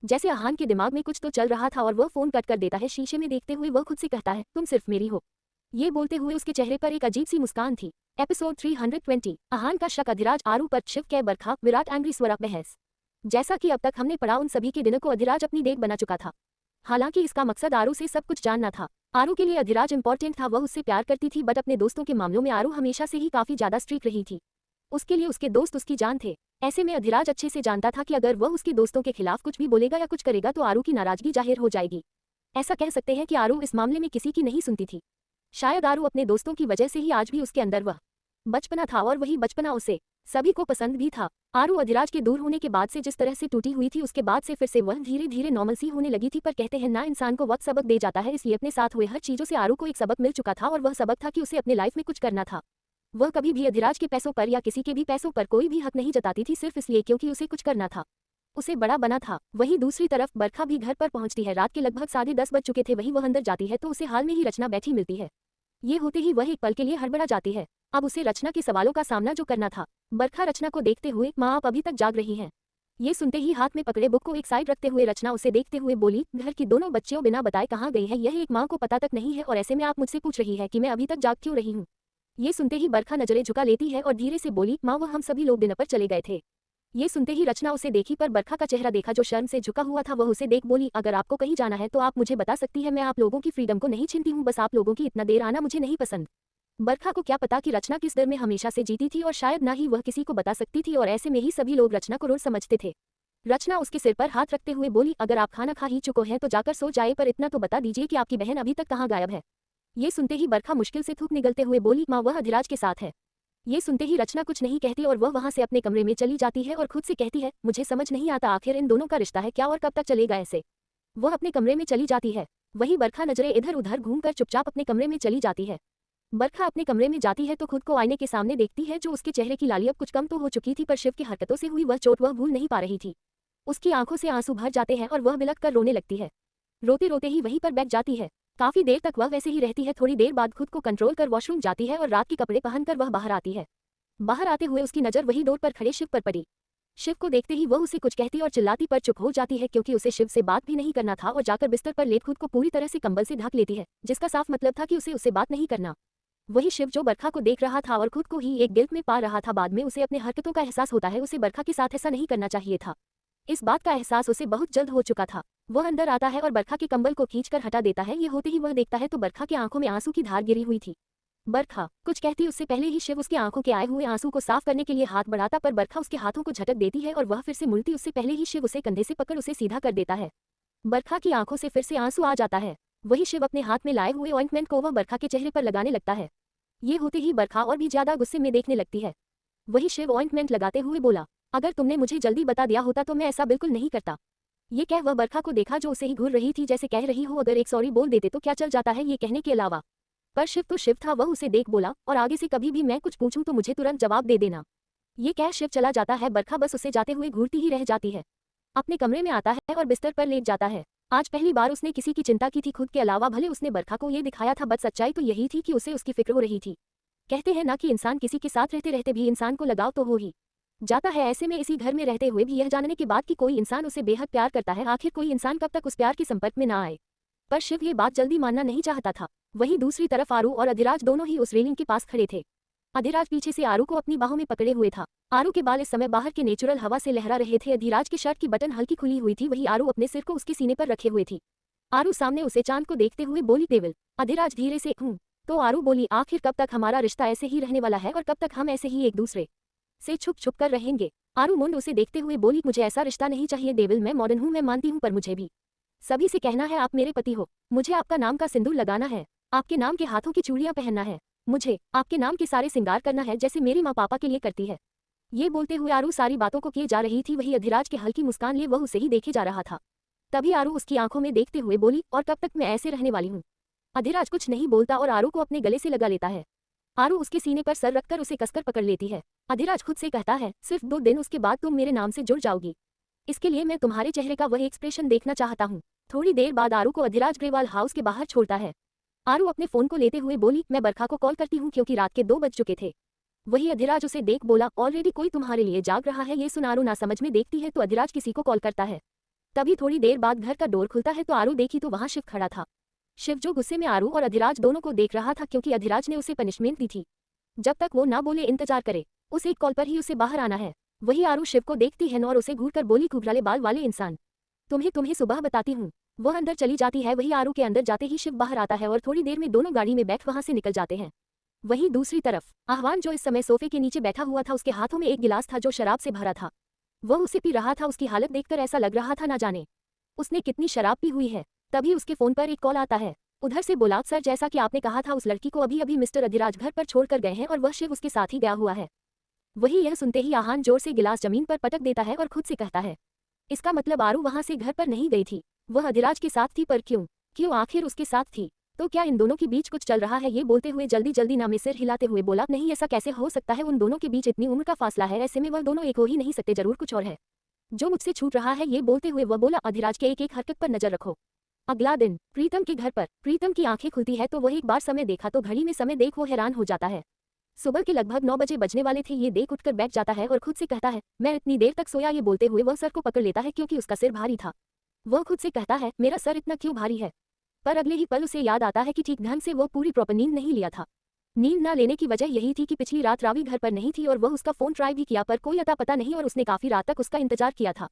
[SPEAKER 1] जैसे आहान के दिमाग में कुछ तो चल रहा था और वह फोन कट कर देता है। शीशे में देखते हुए वह खुद से कहता है, तुम सिर्फ मेरी हो। ये बोलते हुए उसके चेहरे पर एक अजीब सी मुस्कान थी। एपिसोड 320, आहान का शक, अधिराज आरू पर, शिव कै बरखा, विराट एंग्री स्वरा बहस। जैसा कि अब तक हमने पढ़ा, उन सभी के दिनों को अधिराज अपनी डेट बना चुका था। हालांकि इसका मकसद आरू से सब कुछ जानना था। आरू के लिए अधिराज इंपॉर्टेंट था, वह उससे प्यार करती थी, बट अपने दोस्तों के मामलों में आरू हमेशा से ही काफी ज्यादा स्ट्रिक्ट रही थी। उसके लिए उसके दोस्त उसकी जान थे। ऐसे में अधिराज अच्छे से जानता था कि अगर वह उसके दोस्तों के खिलाफ कुछ भी बोलेगा या कुछ करेगा तो आरू की नाराजगी जाहिर हो जाएगी। ऐसा कह सकते हैं कि आरू इस मामले में किसी की नहीं सुनती थी। शायद आरू अपने दोस्तों की वजह से ही आज भी उसके अंदर वह बचपना था और वही बचपना उसे सभी को पसंद भी था। आरू अधिराज के दूर होने के बाद से जिस तरह से टूटी हुई थी, उसके बाद से फिर से वह धीरे धीरे नॉर्मल सी होने लगी थी। पर कहते हैं ना, इंसान को वक्त सबक दे जाता है, इसलिए अपने साथ हुए हर चीजों से आरू को एक सबक मिल चुका था और वह सबक था कि उसे अपने लाइफ में कुछ करना था। वह कभी भी अधिराज के पैसों पर या किसी के भी पैसों पर कोई भी हक नहीं जताती थी, सिर्फ इसलिए क्योंकि उसे कुछ करना था, उसे बड़ा बना था। वहीं दूसरी तरफ बरखा भी घर पर पहुंचती है। रात के लगभग 10:30 बज चुके थे। वहीं वह अंदर जाती है तो उसे हाल में ही रचना बैठी मिलती है। ये होते ही वह एक पल के लिए हड़बड़ा जाती है। अब उसे रचना के सवालों का सामना जो करना था। बरखा रचना को देखते हुए, माँ आप अभी तक जाग रही हैं? ये सुनते ही हाथ में पकड़े बुक को एक साइड रखते हुए रचना उसे देखते हुए बोली, घर की दोनों बच्चियों बिना बताए कहाँ गई हैं? यह एक माँ को पता तक नहीं है और ऐसे में आप मुझसे पूछ रही है कि मैं अभी तक जाग क्यों रही हूँ। ये सुनते ही बरखा नजरें झुका लेती है और धीरे से बोली, माँ वह हम सभी लोग डिनर पर चले गए थे। ये सुनते ही रचना उसे देखी पर बरखा का चेहरा देखा जो शर्म से झुका हुआ था। वह उसे देख बोली, अगर आपको कहीं जाना है तो आप मुझे बता सकती है, मैं आप लोगों की फ्रीडम को नहीं छीनती हूँ, बस आप लोगों की इतना देर आना मुझे नहीं पसंद। बरखा को क्या पता कि रचना किस डर में हमेशा से जीती थी और शायद ना ही वह किसी को बता सकती थी और ऐसे में ही सभी लोग रचना को रोल समझते थे। रचना उसके सिर पर हाथ रखते हुए बोली, अगर आप खाना खा ही चुको हैं तो जाकर सो जाए, पर इतना तो बता दीजिए कि आपकी बहन अभी तक कहाँ गायब है। ये सुनते ही बरखा मुश्किल से थूक निगलते हुए बोली, माँ वह अधिराज के साथ है। ये सुनते ही रचना कुछ नहीं कहती और वह वहां से अपने कमरे में चली जाती है और खुद से कहती है, मुझे समझ नहीं आता आखिर इन दोनों का रिश्ता है क्या और कब तक चलेगा ऐसे। वह अपने कमरे में चली जाती है। वही बरखा नजरें इधर उधर घूमकर चुपचाप अपने कमरे में चली जाती है। बरखा अपने कमरे में जाती है तो खुद को आईने के सामने देखती है जो उसके चेहरे की लाली अब कुछ कम तो हो चुकी थी, पर शिव की हरकतों से हुई वह चोट वह भूल नहीं पा रही थी। उसकी आंखों से आंसू भर जाते हैं और वह बिलख कर रोने लगती है। रोते रोते ही वहीं पर बैठ जाती है। काफी देर तक वह वैसे ही रहती है। थोड़ी देर बाद खुद को कंट्रोल कर वॉशरूम जाती है और रात के कपड़े पहनकर वह बाहर आती है। बाहर आते हुए उसकी नजर वही डोर पर खड़े शिव पर पड़ी। शिव को देखते ही वह उसे कुछ कहती और चिल्लाती पर चुप हो जाती है क्योंकि उसे शिव से बात भी नहीं करना था और जाकर बिस्तर पर लेट खुद को पूरी तरह से कंबल से ढक लेती है, जिसका साफ मतलब था कि उसे उससे बात नहीं करना। वही शिव जो बरखा को देख रहा था और खुद को ही एक गिल्ट में पा रहा था। बाद में उसे अपने हरकतों का एहसास होता है, उसे बरखा के साथ ऐसा नहीं करना चाहिए था। इस बात का एहसास उसे बहुत जल्द हो चुका था। वह अंदर आता है और बरखा के कंबल को खींचकर हटा देता है। ये होते ही वह देखता है तो बरखा के आंखों में आंसू की धार गिरी हुई थी। बरखा कुछ कहती उससे पहले ही शिव उसके आंखों के आए हुए आंसू को साफ करने के लिए हाथ बढ़ाता, पर बरखा उसके हाथों को झटक देती है और वह फिर से मुड़ती उससे पहले ही शिव उसे कंधे से पकड़ उसे सीधा कर देता है। बरखा की आंखों से फिर से आंसू आ जाता है। वही शिव अपने हाथ में लाए हुए ऑइंटमेंट को वह बरखा के चेहरे पर लगाने लगता है। ये होते ही बरखा और भी ज्यादा गुस्से में देखने लगती है। वही शिव ऑइंटमेंट लगाते हुए बोला, अगर तुमने मुझे जल्दी बता दिया होता तो मैं ऐसा बिल्कुल नहीं करता। ये कह वह बरखा को देखा जो उसे ही घूर रही थी, जैसे कह रही हो अगर एक सॉरी बोल देते तो क्या चल जाता है, ये कहने के अलावा। पर शिव तो शिव था, वह उसे देख बोला, और आगे से कभी भी मैं कुछ पूछूं तो मुझे तुरंत जवाब दे देना। ये कह शिव चला जाता है। बरखा बस उसे जाते हुए घूरती ही रह जाती है। अपने कमरे में आता है और बिस्तर पर लेट जाता है। आज पहली बार उसने किसी की चिंता की थी खुद के अलावा। भले उसने बरखा को ये दिखाया था, बट सच्चाई तो यही थी कि उसे उसकी फिक्र हो रही थी। कहते हैं ना कि इंसान किसी के साथ रहते रहते भी इंसान को लगाव तो हो ही जाता है। ऐसे में इसी घर में रहते हुए भी यह जानने के बाद कि कोई इंसान उसे बेहद प्यार करता है, आखिर कोई इंसान कब तक उस प्यार के संपर्क में ना आए। पर शिव ये बात जल्दी मानना नहीं चाहता था। वहीं दूसरी तरफ आरू और अधिराज दोनों ही उस रेलिंग के पास खड़े थे। अधिराज पीछे से आरू को अपनी बाहों में पकड़े हुए था। आरू के बाल इस समय बाहर के नेचुरल हवा से लहरा रहे थे। अधिराज की शर्ट की बटन हल्की खुली हुई थी, वही आरू अपने सिर को उसके सीने पर रखे हुए थी। आरू सामने उसे चांद को देखते हुए बोली, देविल। अधिराज धीरे से तो आरू बोली, आखिर कब तक हमारा रिश्ता ऐसे ही रहने वाला है और कब तक हम ऐसे ही एक दूसरे से छुप छुप कर रहेंगे। आरू मुंड उसे देखते हुए बोली, मुझे ऐसा रिश्ता नहीं चाहिए देविल। मैं मॉडर्न हूँ, मैं मानती हूँ, पर मुझे भी सभी से कहना है आप मेरे पति हो। मुझे आपका नाम का सिंदूर लगाना है, आपके नाम के हाथों की चूड़ियां पहनना है, मुझे आपके नाम के सारे सिंगार करना है जैसे मेरी माँ पापा के लिए करती है। ये बोलते हुए आरू सारी बातों को किए जा रही थी। वही अधिराज के हल्की मुस्कान लिए वह उसे ही देखे जा रहा था। तभी आरू उसकी आंखों में देखते हुए बोली, और कब तक मैं ऐसे रहने वाली हूँ। अधिराज कुछ नहीं बोलता और आरू को अपने गले से लगा लेता है। आरू उसके सीने पर सर रखकर उसे कसकर पकड़ लेती है। अधिराज खुद से कहता है, सिर्फ 2 दिन, उसके बाद तुम मेरे नाम से जुड़ जाओगी। इसके लिए मैं तुम्हारे चेहरे का वही एक्सप्रेशन देखना चाहता हूँ। थोड़ी देर बाद आरू को अधिराज ग्रेवाल हाउस के बाहर छोड़ता है। आरू अपने फोन को लेते हुए बोली, मैं बरखा को कॉल करती हूँ क्योंकि रात के 2 बज चुके थे। वही अधिराज उसे देख बोला, ऑलरेडी कोई तुम्हारे लिए जाग रहा है। ये सुन आरू ना समझ में देखती है तो अधिराज किसी को कॉल करता है। तभी थोड़ी देर बाद घर का डोर खुलता है तो आरू देखी तो वहां शिव खड़ा था। शिव जो गुस्से में आरू और अधिराज दोनों को देख रहा था क्योंकि अधिराज ने उसे पनिशमेंट दी थी। जब तक वो ना बोले इंतजार करे, उस एक कॉल पर ही उसे बाहर आना है। वही आरू शिव को देखती है और उसे घूरकर बोली, घुघराले बाल वाले इंसान, तुम्हें सुबह बताती हूँ। वह अंदर चली जाती है। वही आरू के अंदर जाते ही शिव बाहर आता है और थोड़ी देर में दोनों गाड़ी में बैठ वहां से निकल जाते हैं। वहीं दूसरी तरफ आह्वान जो इस समय सोफे के नीचे बैठा हुआ था, उसके हाथों में एक गिलास था जो शराब से भरा था। वह उसे पी रहा था। उसकी हालत देखकर ऐसा लग रहा था ना जाने उसने कितनी शराब पी हुई है। तभी उसके फोन पर एक कॉल आता है। उधर से बोला, सर जैसा कि आपने कहा था उस लड़की को अभी अभी मिस्टर अधिराज घर पर छोड़कर गए हैं और वह शिव उसके साथ ही गया हुआ है। वही यह सुनते ही आहान जोर से गिलास जमीन पर पटक देता है और खुद से कहता है, इसका मतलब आरू वहां से घर पर नहीं गई थी, वह अधिराज के साथ थी। पर क्यों आखिर उसके साथ थी? तो क्या इन दोनों के बीच कुछ चल रहा है? ये बोलते हुए जल्दी जल्दी ना में सिर हिलाते हुए बोला, नहीं ऐसा कैसे हो सकता है, उन दोनों के बीच इतनी उम्र का फासला है, ऐसे में वह दोनों एक हो ही नहीं सकते, जरूर कुछ और है जो मुझसे छूट रहा है। ये बोलते हुए वह बोला, अधिराज के एक एक हरकत पर नजर रखो। अगला दिन प्रीतम के घर पर प्रीतम की आंखें खुलती है तो वह एक बार समय देखा तो घड़ी में समय देख वो हैरान हो जाता है। सुबह के लगभग 9 बजे बजने वाले थे। ये देख उठकर बैठ जाता है और खुद से कहता है, मैं इतनी देर तक सोया। ये बोलते हुए वह सर को पकड़ लेता है क्योंकि उसका सिर भारी था। वह खुद से कहता है, मेरा सर इतना क्यों भारी है? पर अगले ही पल उसे याद आता है कि ठीक ढंग से वो पूरी प्रॉपर नींद नहीं लिया था। नींद न लेने की वजह यही थी कि पिछली रात रावी घर पर नहीं थी और वह उसका फोन ट्राई भी किया पर कोई अता पता नहीं और उसने काफी रात तक उसका इंतजार किया था।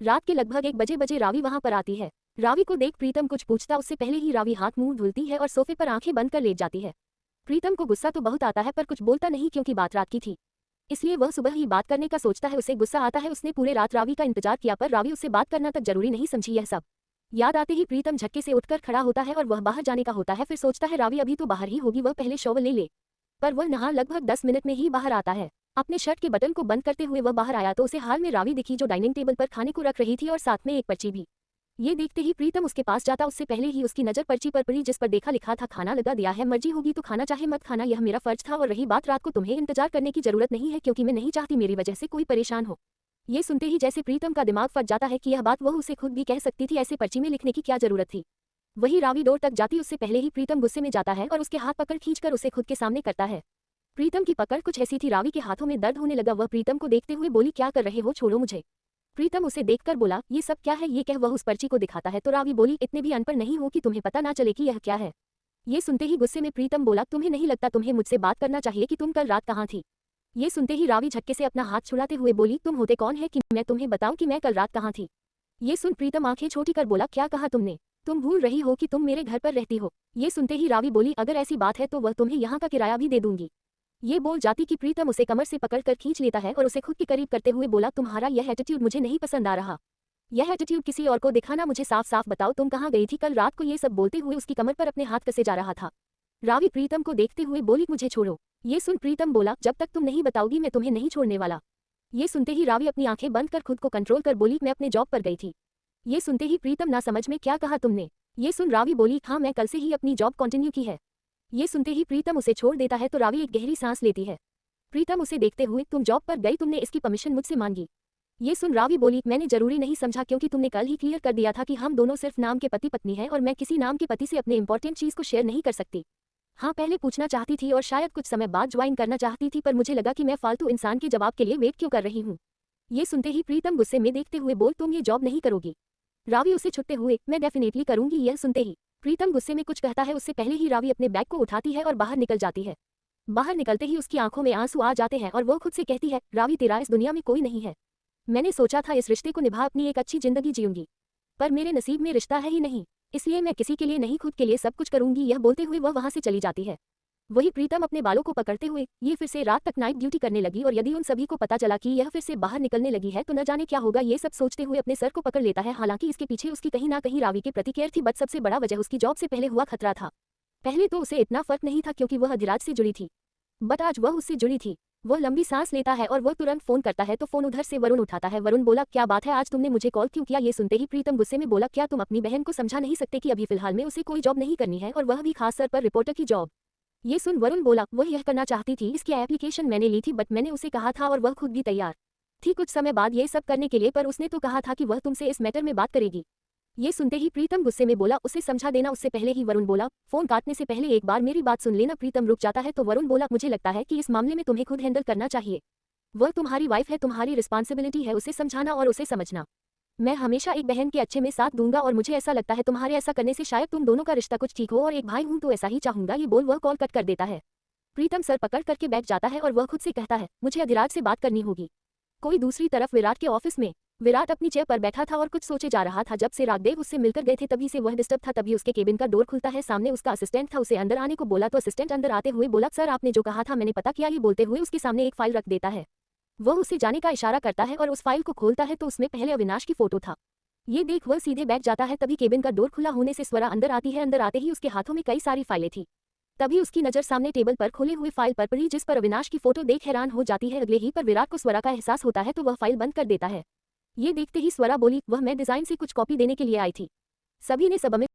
[SPEAKER 1] रात के लगभग 1 बजे रावी वहां पर आती है। रावी को देख प्रीतम कुछ पूछता उससे पहले ही रावी हाथ मुंह धुलती है और सोफे पर आंखें बंद कर लेट जाती है। प्रीतम को गुस्सा तो बहुत आता है पर कुछ बोलता नहीं क्योंकि बात रात की थी, इसलिए वह सुबह ही बात करने का सोचता है। उसे गुस्सा आता है, उसने पूरे रात रावी का इंतजार किया पर रावी उससे बात करना तक जरूरी नहीं समझी। यह सब याद आते ही प्रीतम झटके से उठकर खड़ा होता है और वह बाहर जाने का होता है। फिर सोचता है रावी अभी तो बाहर ही होगी, वह पहले शॉवर ले ले। पर वह नहा लगभग 10 मिनट में ही बाहर आता है। अपने शर्ट के बटन को बंद करते हुए वह बाहर आया तो उसे हाल में रावी दिखी जो डाइनिंग टेबल पर खाने को रख रही थी और साथ में एक पर्ची भी। ये देखते ही प्रीतम उसके पास जाता, उससे पहले ही उसकी नजर पर्ची पर पड़ी जिस पर देखा लिखा था, खाना लगा दिया है, मर्जी होगी तो खाना चाहे मत खाना, यह मेरा फर्ज था। और रही बात रात को, तुम्हें इंतजार करने की जरूरत नहीं है क्योंकि मैं नहीं चाहती मेरी वजह से कोई परेशान हो। ये सुनते ही जैसे प्रीतम का दिमाग फट जाता है कि यह बात वह उसे खुद भी कह सकती थी, ऐसे पर्ची में लिखने की क्या जरूरत थी। वही रावी डोर तक जाती उससे पहले ही प्रीतम गुस्से में जाता है और उसके हाथ पकड़ खींचकर उसे खुद के सामने करता है। प्रीतम की पकड़ कुछ ऐसी थी, रावी के हाथों में दर्द होने लगा। वह प्रीतम को देखते हुए बोली, क्या कर रहे हो, छोड़ो मुझे। प्रीतम उसे देखकर बोला, ये सब क्या है? ये कह वह उस पर्ची को दिखाता है तो रावी बोली, इतने भी अनपढ़ नहीं हो कि तुम्हें पता ना चले कि यह क्या है। ये सुनते ही गुस्से में प्रीतम बोला, तुम्हें नहीं लगता तुम्हें मुझसे बात करना चाहिए कि तुम कल रात कहाँ थी? ये सुनते ही रावी झटके से अपना हाथ छुड़ाते हुए बोली, तुम होते कौन है कि मैं तुम्हें बताऊं कि मैं कल रात कहाँ थी। ये सुन प्रीतम आंखें छोटी कर बोला, क्या कहा तुमने? तुम भूल रही हो कि तुम मेरे घर पर रहती हो। ये सुनते ही रावी बोली, अगर ऐसी बात है तो वह तुम्हें यहाँ का किराया भी दे दूंगी। ये बोल जाती कि प्रीतम उसे कमर से पकड़कर खींच लेता है और उसे खुद के करीब करते हुए बोला, तुम्हारा यह एटीट्यूड मुझे नहीं पसंद आ रहा। यह एटीट्यूड किसी और को दिखाना, मुझे साफ साफ बताओ तुम कहाँ गई थी कल रात को। ये सब बोलते हुए उसकी कमर पर अपने हाथ कसे जा रहा था। रावी प्रीतम को देखते हुए बोली, मुझे छोड़ो। ये सुन प्रीतम बोला, जब तक तुम नहीं बताओगी मैं तुम्हें नहीं छोड़ने वाला। ये सुनते ही रावी अपनी आंखें बंद कर खुद को कंट्रोल कर बोली, मैं अपने जॉब पर गई थी। ये सुनते ही प्रीतम ना समझ में, क्या कहा तुमने? ये सुन रावी बोली, हाँ मैं कल से ही अपनी जॉब कंटिन्यू की है। ये सुनते ही प्रीतम उसे छोड़ देता है तो रावी एक गहरी सांस लेती है। प्रीतम उसे देखते हुए, तुम जॉब पर गई, तुमने इसकी परमिशन मुझसे मांगी? ये सुन रावी बोली, मैंने जरूरी नहीं समझा क्योंकि तुमने कल ही क्लियर कर दिया था कि हम दोनों सिर्फ नाम के पति पत्नी हैं और मैं किसी नाम के पति से अपने इंपॉर्टेंट चीज को शेयर नहीं कर सकती। हाँ पहले पूछना चाहती थी और शायद कुछ समय बाद ज्वाइन करना चाहती थी, पर मुझे लगा कि मैं फालतू इंसान के जवाब के लिए वेट क्यों कर रही हूँ। ये सुनते ही प्रीतम गुस्से में देखते हुए बोल, तुम ये जॉब नहीं करोगी? रावी उसे छुट्टे हुए, मैं डेफिनेटली करूंगी। यह सुनते ही प्रीतम गुस्से में कुछ कहता है, उससे पहले ही रावी अपने बैग को उठाती है और बाहर निकल जाती है। बाहर निकलते ही उसकी आंखों में आंसू आ जाते हैं और वो खुद से कहती है, रावी तेरा इस दुनिया में कोई नहीं है। मैंने सोचा था इस रिश्ते को निभा अपनी एक अच्छी जिंदगी जीऊंगी, पर मेरे नसीब में रिश्ता है ही नहीं, इसलिए मैं किसी के लिए नहीं खुद के लिए सब कुछ करूंगी। यह बोलते हुए वह वहां से चली जाती है। वही प्रीतम अपने बालों को पकड़ते हुए ये फिर से रात तक नाइट ड्यूटी करने लगी और यदि उन सभी को पता चला कि यह फिर से बाहर निकलने लगी है तो न जाने क्या होगा। ये सब सोचते हुए अपने सर को पकड़ लेता है। हालांकि इसके पीछे उसकी कहीं ना कहीं रावी के प्रति केयर थी, बट सबसे बड़ा वजह उसकी जॉब से पहले हुआ खतरा था। पहले तो उसे इतना फर्क नहीं था क्योंकि वह अधिराज से जुड़ी थी, बट आज वह उससे जुड़ी थी। वह लंबी सांस लेता है और वह तुरंत फोन करता है तो फोन उधर से वरुण उठाता है। वरुण बोला, क्या बात है, आज तुमने मुझे कॉल क्यों किया? ये सुनते ही प्रीतम गुस्से में बोला, क्या तुम अपनी बहन को समझा नहीं सकते कि अभी फिलहाल में उसे कोई जॉब नहीं करनी है और वह भी खास स्तर पर रिपोर्टर की जॉब? ये सुन वरुण बोला, वह यह करना चाहती थी, इसकी एप्लीकेशन मैंने ली थी, बट मैंने उसे कहा था और वह खुद भी तैयार थी कुछ समय बाद ये सब करने के लिए, पर उसने तो कहा था कि वह तुमसे इस मैटर में बात करेगी। ये सुनते ही प्रीतम गुस्से में बोला, उसे समझा देना। उससे पहले ही वरुण बोला, फोन काटने से पहले एक बार मेरी बात सुन लेना। प्रीतम रुक जाता है तो वरुण बोला, मुझे लगता है कि इस मामले में तुम्हें खुद हैंडल करना चाहिए। वह तुम्हारी वाइफ है, तुम्हारी रिस्पॉन्सिबिलिटी है उसे समझाना और उसे समझना। मैं हमेशा एक बहन के अच्छे में साथ दूंगा और मुझे ऐसा लगता है तुम्हारे ऐसा करने से शायद तुम दोनों का रिश्ता कुछ ठीक हो, और एक भाई हूं तो ऐसा ही चाहूंगा। ये बोल वह कॉल कट कर देता है। प्रीतम सर पकड़ करके बैठ जाता है और वह खुद से कहता है, मुझे अधिराज से बात करनी होगी। कोई दूसरी तरफ विराट के ऑफिस में विराट अपनी चेयर पर बैठा था और कुछ सोचे जा रहा था। जब से राघदेव उससे मिलकर गए थे तभी से वह डिस्टर्ब था। तभी उसके केबिन का डोर खुलता है, सामने उसका असिस्टेंट था। उसे अंदर आने को बोला तो असिस्टेंट अंदर आते हुए बोला, सर आपने जो कहा था मैंने पता किया। ये बोलते हुए उसके सामने एक फाइल रख देता है। वह उसे जाने का इशारा करता है और उस फाइल को खोलता है तो उसमें पहले अविनाश की फोटो था। ये देख वह सीधे बैठ जाता है। तभी केबिन का डोर खुला होने से स्वरा अंदर आती है। अंदर आते ही उसके हाथों में कई सारी फाइलें थी। तभी उसकी नजर सामने टेबल पर खोले हुए फाइल पर पड़ी जिस पर अविनाश की फोटो देख हैरान हो जाती है। अगले ही पर विराट को स्वरा का एहसास होता है तो वह फाइल बंद कर देता है। ये देखते ही स्वरा बोली, वह मैं डिजाइन से कुछ कॉपी देने के लिए आई थी। सभी ने सब में